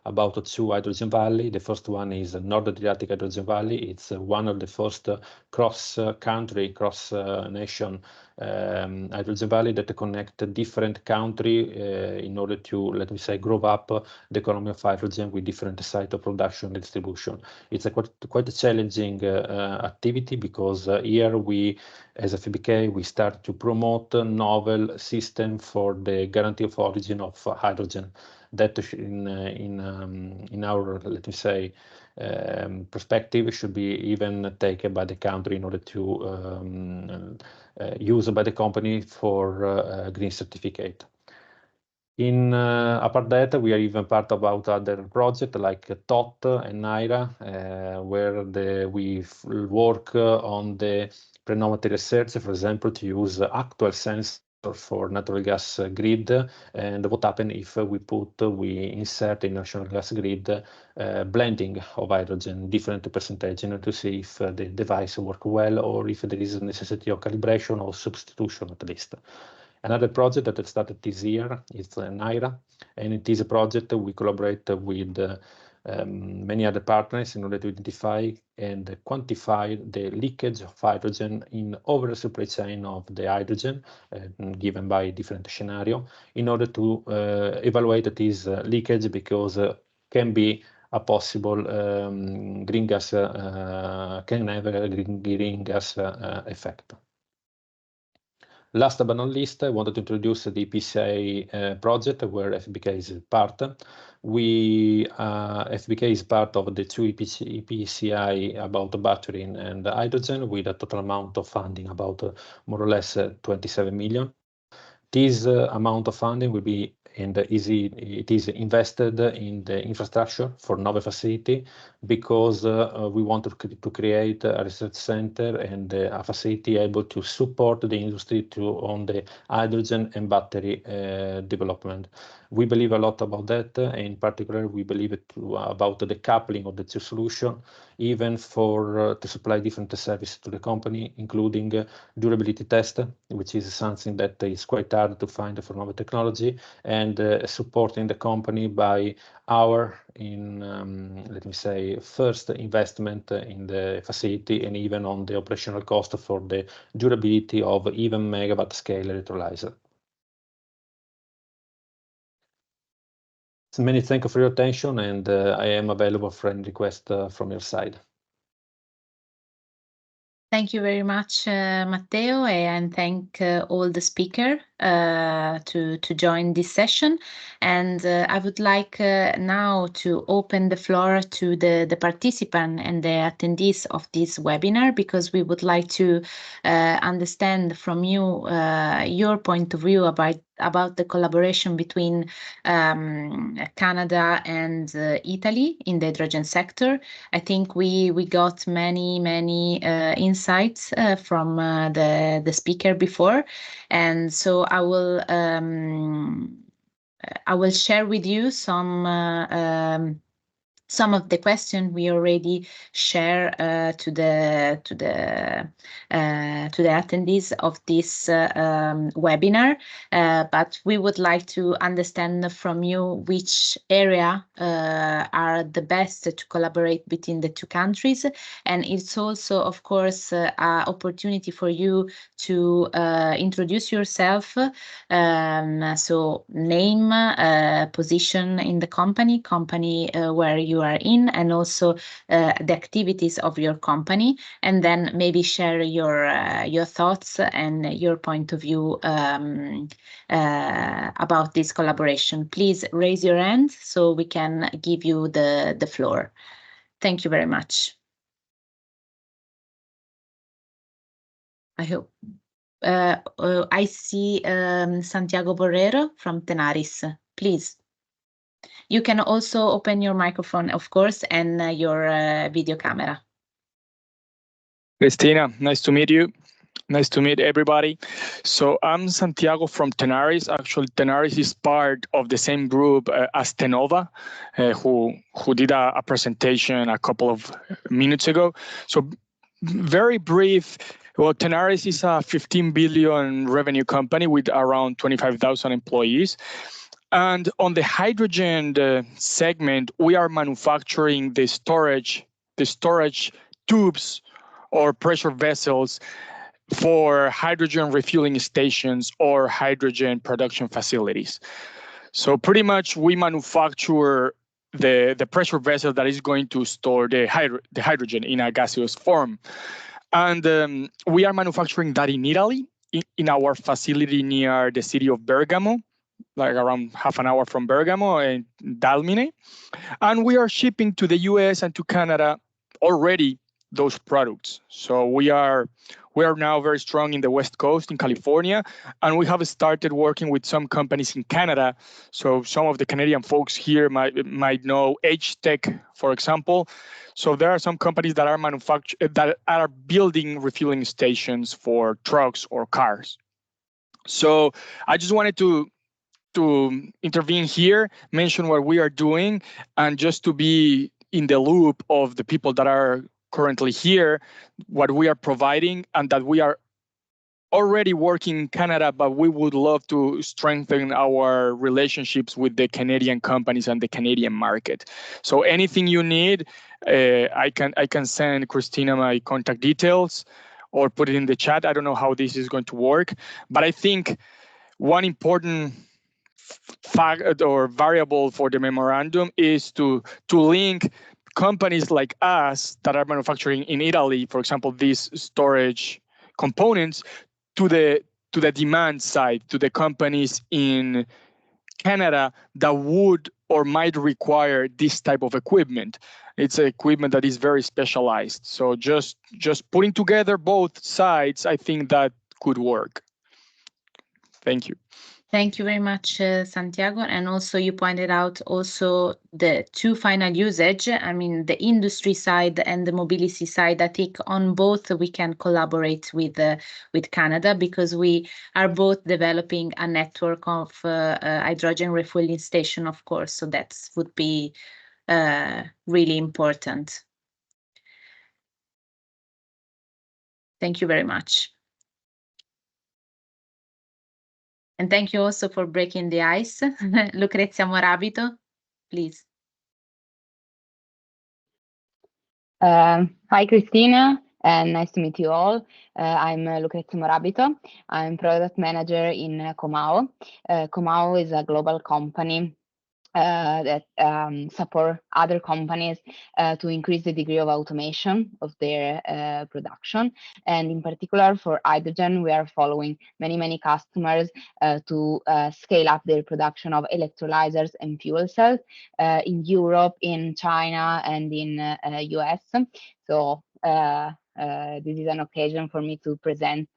about 2 Hydrogen Valley. The first one is North Adriatic Hydrogen Valley. It's one of the first cross-country, cross-nation hydrogen valley that connect different country in order to, let me say, grow up the economy of hydrogen with different site of production and distribution. It's a quite a challenging activity because here we, as a FBK, we start to promote a novel system for the guarantee of origin of hydrogen that in our, let me say, perspective should be even taken by the country in order to use by the company for green certificate. Apart that, we are even part about other projects like TOT and NAIRA, where we work on the pre-normative research, for example, to use actual sensors for natural gas grid, and what happens if we insert in national gas grid blending of hydrogen, different percentage, in order to see if the device work well or if there is a necessity of calibration or substitution at least. Another project that started this year is NAIRA, and it is a project we collaborate with many other partners in order to identify and quantify the leakage of hydrogen in over the supply chain of the hydrogen given by different scenario in order to evaluate this leakage, because can be a possible green gas can have a green gas effect. Last but not least, I wanted to introduce the EPCI project where FBK is part. FBK is part of the 2 EPCI about battery and hydrogen with a total amount of funding about more or less 27 million. This amount of funding will be it is invested in the infrastructure for Nove facility, because we want to create a research center and a facility able to support the industry on the hydrogen and battery development. We believe a lot about that. In particular, we believe about the coupling of the two solutions, even for to supply different services to the company, including durability test, which is something that is quite hard to find for Nove technology, and supporting the company by our let me say, first investment in the facility and even on the operational cost for the durability of even megawatt scale electrolyzer. So many thanks for your attention, and I am available for any request from your side. Thank you very much, Matteo, and thank all the speakers to join this session. And I would like now to open the floor to the participant and the attendees of this webinar, because we would like to understand from you your point of view about the collaboration between Canada and Italy in the hydrogen sector. I think we got many insights from the speaker before, and so I will share with you some of the questions we already share to the attendees of this webinar, but we would like to understand from you which area are the best to collaborate between the two countries. And it's also, of course, an opportunity for you to introduce yourself. So name, position in the company where you are in, and also the activities of your company, and then maybe share your thoughts and your point of view about this collaboration. Please raise your hand so we can give you the floor. Thank you very much. I hope. I see Santiago Borrero from Tenaris. Please. You can also open your microphone, of course, and your video camera. Cristina, nice to meet you. Nice to meet everybody. So I'm Santiago from Tenaris. Actually, Tenaris is part of the same group as Tenova, who did a presentation a couple of minutes ago. So very brief. Well, Tenaris is a 15 billion revenue company with around 25,000 employees. And on the hydrogen segment, we are manufacturing the storage tubes or pressure vessels for hydrogen refueling stations or hydrogen production facilities. So pretty much we manufacture the pressure vessel that is going to store the hydrogen in a gaseous form. And we are manufacturing that in Italy, in our facility near the city of Bergamo, like around half an hour from Bergamo in Dalmine. And we are shipping to the US and to Canada already those products. So we are now very strong in the West Coast in California, and we have started working with some companies in Canada. So some of the Canadian folks here might know H-Tech, for example. So there are some companies that are building refueling stations for trucks or cars. So I just wanted to intervene here, mention what we are doing, and just to be in the loop of the people that are currently here, what we are providing, and that we are already working in Canada, but we would love to strengthen our relationships with the Canadian companies and the Canadian market. So anything you need, I can send Cristina my contact details or put it in the chat. I don't know how this is going to work, but I think one important fact or variable for the memorandum is to link companies like us that are manufacturing in Italy, for example, these storage components, to the demand side, to the companies in Canada that would or might require this type of equipment. It's equipment that is very specialized. So just putting together both sides, I think that could work. Thank you. Thank you very much, Santiago. And also you pointed out also the two final usage, I mean, the industry side and the mobility side. I think on both we can collaborate with Canada, because we are both developing a network of hydrogen refueling station, of course. So that would be really important. Thank you very much. And thank you also for breaking the ice. Lucrezia Morabito, please. Hi, Cristina, and nice to meet you all. I'm Lucrezia Morabito. I'm product manager in Comau. Comau is a global company that support other companies to increase the degree of automation of their production. And in particular for hydrogen, we are following many customers to scale up their production of electrolyzers and fuel cells in Europe, in China, and in US. So this is an occasion for me to present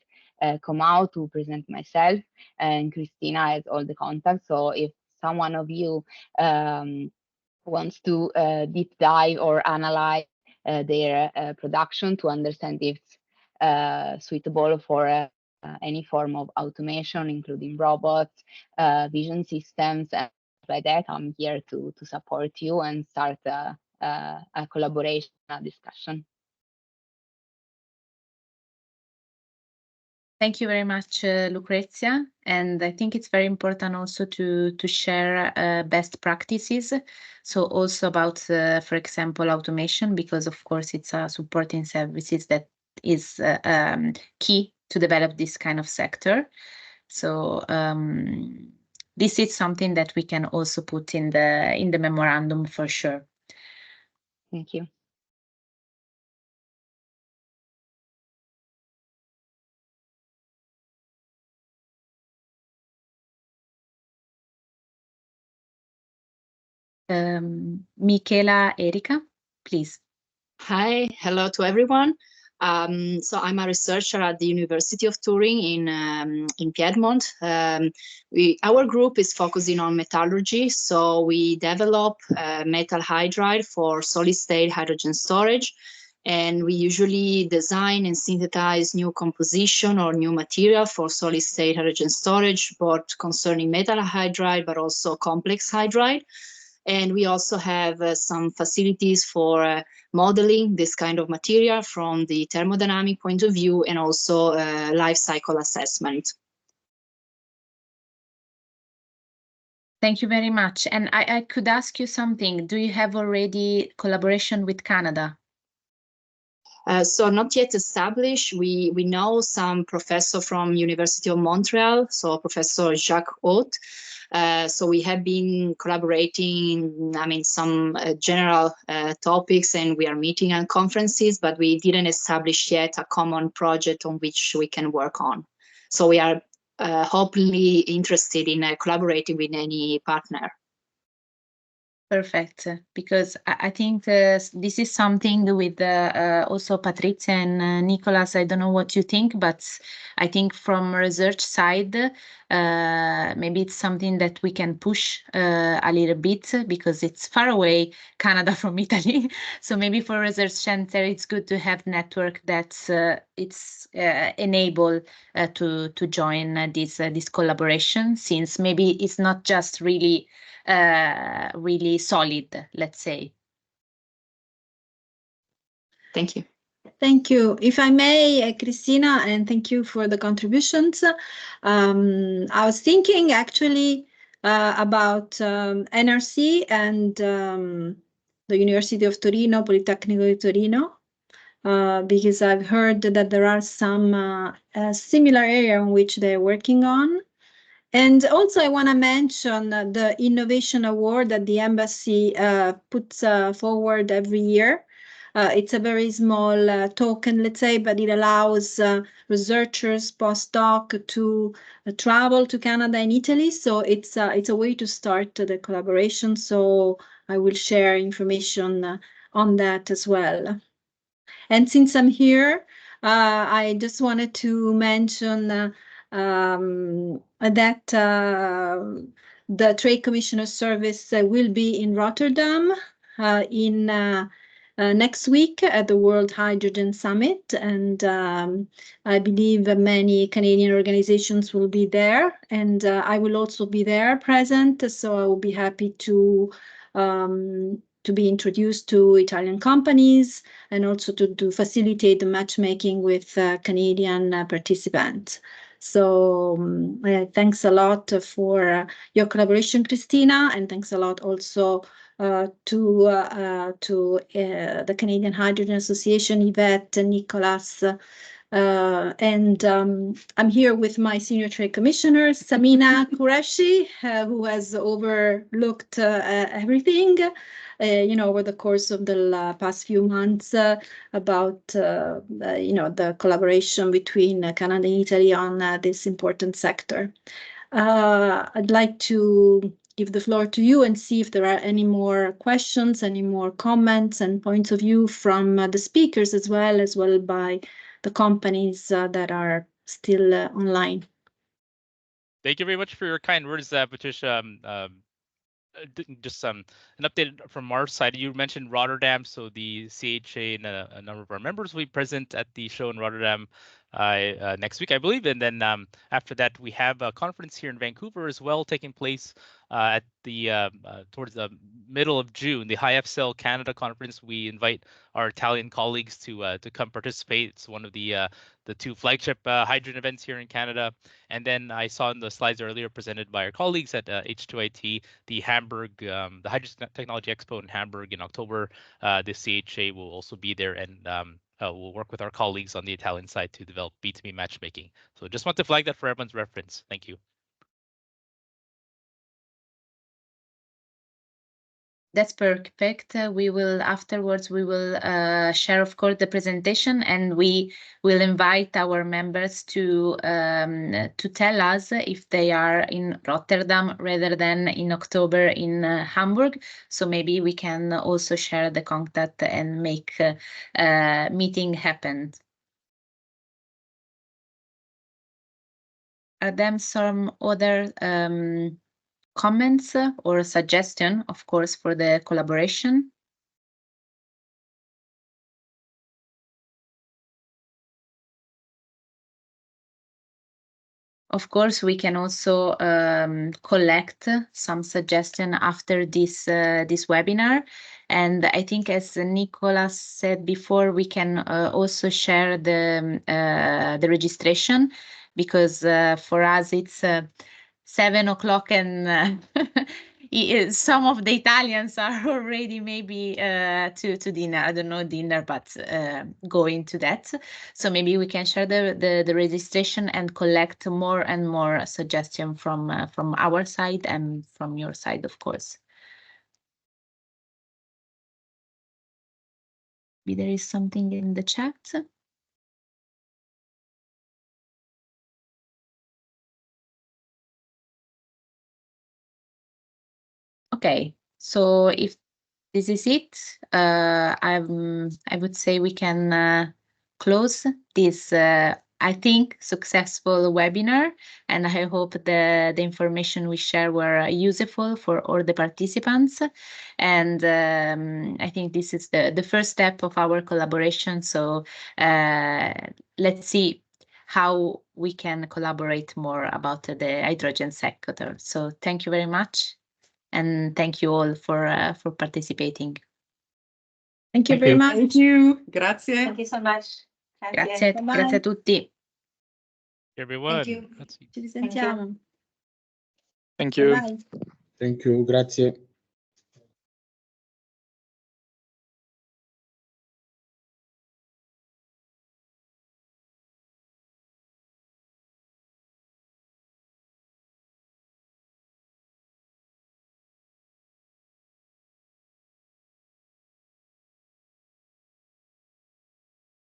come out to present myself, and Cristina has all the contacts. So if someone of you wants to deep dive or analyze their production to understand if it's suitable for any form of automation, including robots, vision systems, and like that, I'm here to support you and start a collaboration, a discussion. Thank you very much, Lucrezia. And I think it's very important also to share best practices. So also about, for example, automation, because of course it's supporting services that is key to develop this kind of sector. So this is something that we can also put in the memorandum for sure. Thank you. Michela Erika, please. Hi, hello to everyone. So I'm a researcher at the University of Turin in Piedmont. Our group is focusing on metallurgy, so we develop metal hydride for solid-state hydrogen storage, and we usually design and synthesize new composition or new material for solid-state hydrogen storage, both concerning metal hydride but also complex hydride. And we also have some facilities for modeling this kind of material from the thermodynamic point of view, and also life cycle assessment. Thank you very much. And I could ask you something. Do you have already collaboration with Canada? So not yet established. We know some professor from University of Montreal, so Professor Jacques Haute. So we have been collaborating, I mean, some general topics, and we are meeting at conferences, but we didn't establish yet a common project on which we can work on. So we are hopefully interested in collaborating with any partner. Perfect, because I think this is something with also Patrizia and Nicolas. I don't know what you think, but I think from research side, maybe it's something that we can push a little bit, because it's far away, Canada from Italy. So maybe for research center, it's good to have network that's it's enable to join this collaboration, since maybe it's not just really solid, let's say. Thank you. Thank you. If I may, Cristina, and thank you for the contributions. I was thinking actually about NRC and the University of Torino, Politecnico di Torino, because I've heard that there are some similar area in which they're working on. And also I want to mention the Innovation Award that the Embassy puts forward every year. It's a very small token, let's say, but it allows researchers, postdoc to travel to Canada and Italy. So it's a way to start the collaboration. So I will share information on that as well. And since I'm here, I just wanted to mention that the Trade Commissioner Service will be in Rotterdam in next week at the World Hydrogen Summit, and I believe many Canadian organizations will be there, and I will also be there present, so I will be happy to be introduced to Italian companies, and also to facilitate the matchmaking with Canadian participants. So thanks a lot for your collaboration, Cristina, and thanks a lot also to the Canadian Hydrogen Association, Yvette, Nicolas, I'm here with my senior trade commissioner, Samina Qureshi, who has overlooked everything, over the course of the past few months about, the collaboration between Canada and Italy on this important sector. I'd like to give the floor to you and see if there are any more questions, any more comments and points of view from the speakers as well by the companies that are still online. Thank you very much for your kind words, Patricia. Just an update from our side. You mentioned Rotterdam, so the CHA and a number of our members will be present at the show in Rotterdam next week, I believe. And then after that, we have a conference here in Vancouver as well, taking place at the towards the middle of June, the HyFCell Canada conference. We invite our Italian colleagues to come participate. It's one of the two flagship hydrogen events here in Canada. And then I saw in the slides earlier presented by our colleagues at H2IT, the Hamburg, the Hydrogen Technology Expo in Hamburg in October. The CHA will also be there, and we'll work with our colleagues on the Italian side to develop B2B matchmaking. So just want to flag that for everyone's reference. Thank you. That's perfect. We will afterwards, we will share, of course, the presentation, and we will invite our members to tell us if they are in Rotterdam rather than in October in Hamburg. So maybe we can also share the contact and make meeting happen. Are there some other comments or suggestion, of course, for the collaboration? Of course, we can also collect some suggestion after this this webinar. And I think, as Nicolas said before, we can also share the registration, because for us it's 7 o'clock and some of the Italians are already maybe to dinner. I don't know dinner, but going to that. So maybe we can share the registration and collect more and more suggestions from our side and from your side, of course. Maybe there is something in the chat. Okay, so if this is it, I would say we can close this, I think, successful webinar, and I hope the information we share were useful for all the participants. And I think this is the first step of our collaboration. So let's see how we can collaborate more about the hydrogen sector. So thank you very much. And thank you all for participating. Thank you very much. Thank you. Grazie. Thank you so much. Grazie, grazie a tutti. Everyone. Thank you. Ci risentiamo. Thank you. Bye. Thank you, grazie.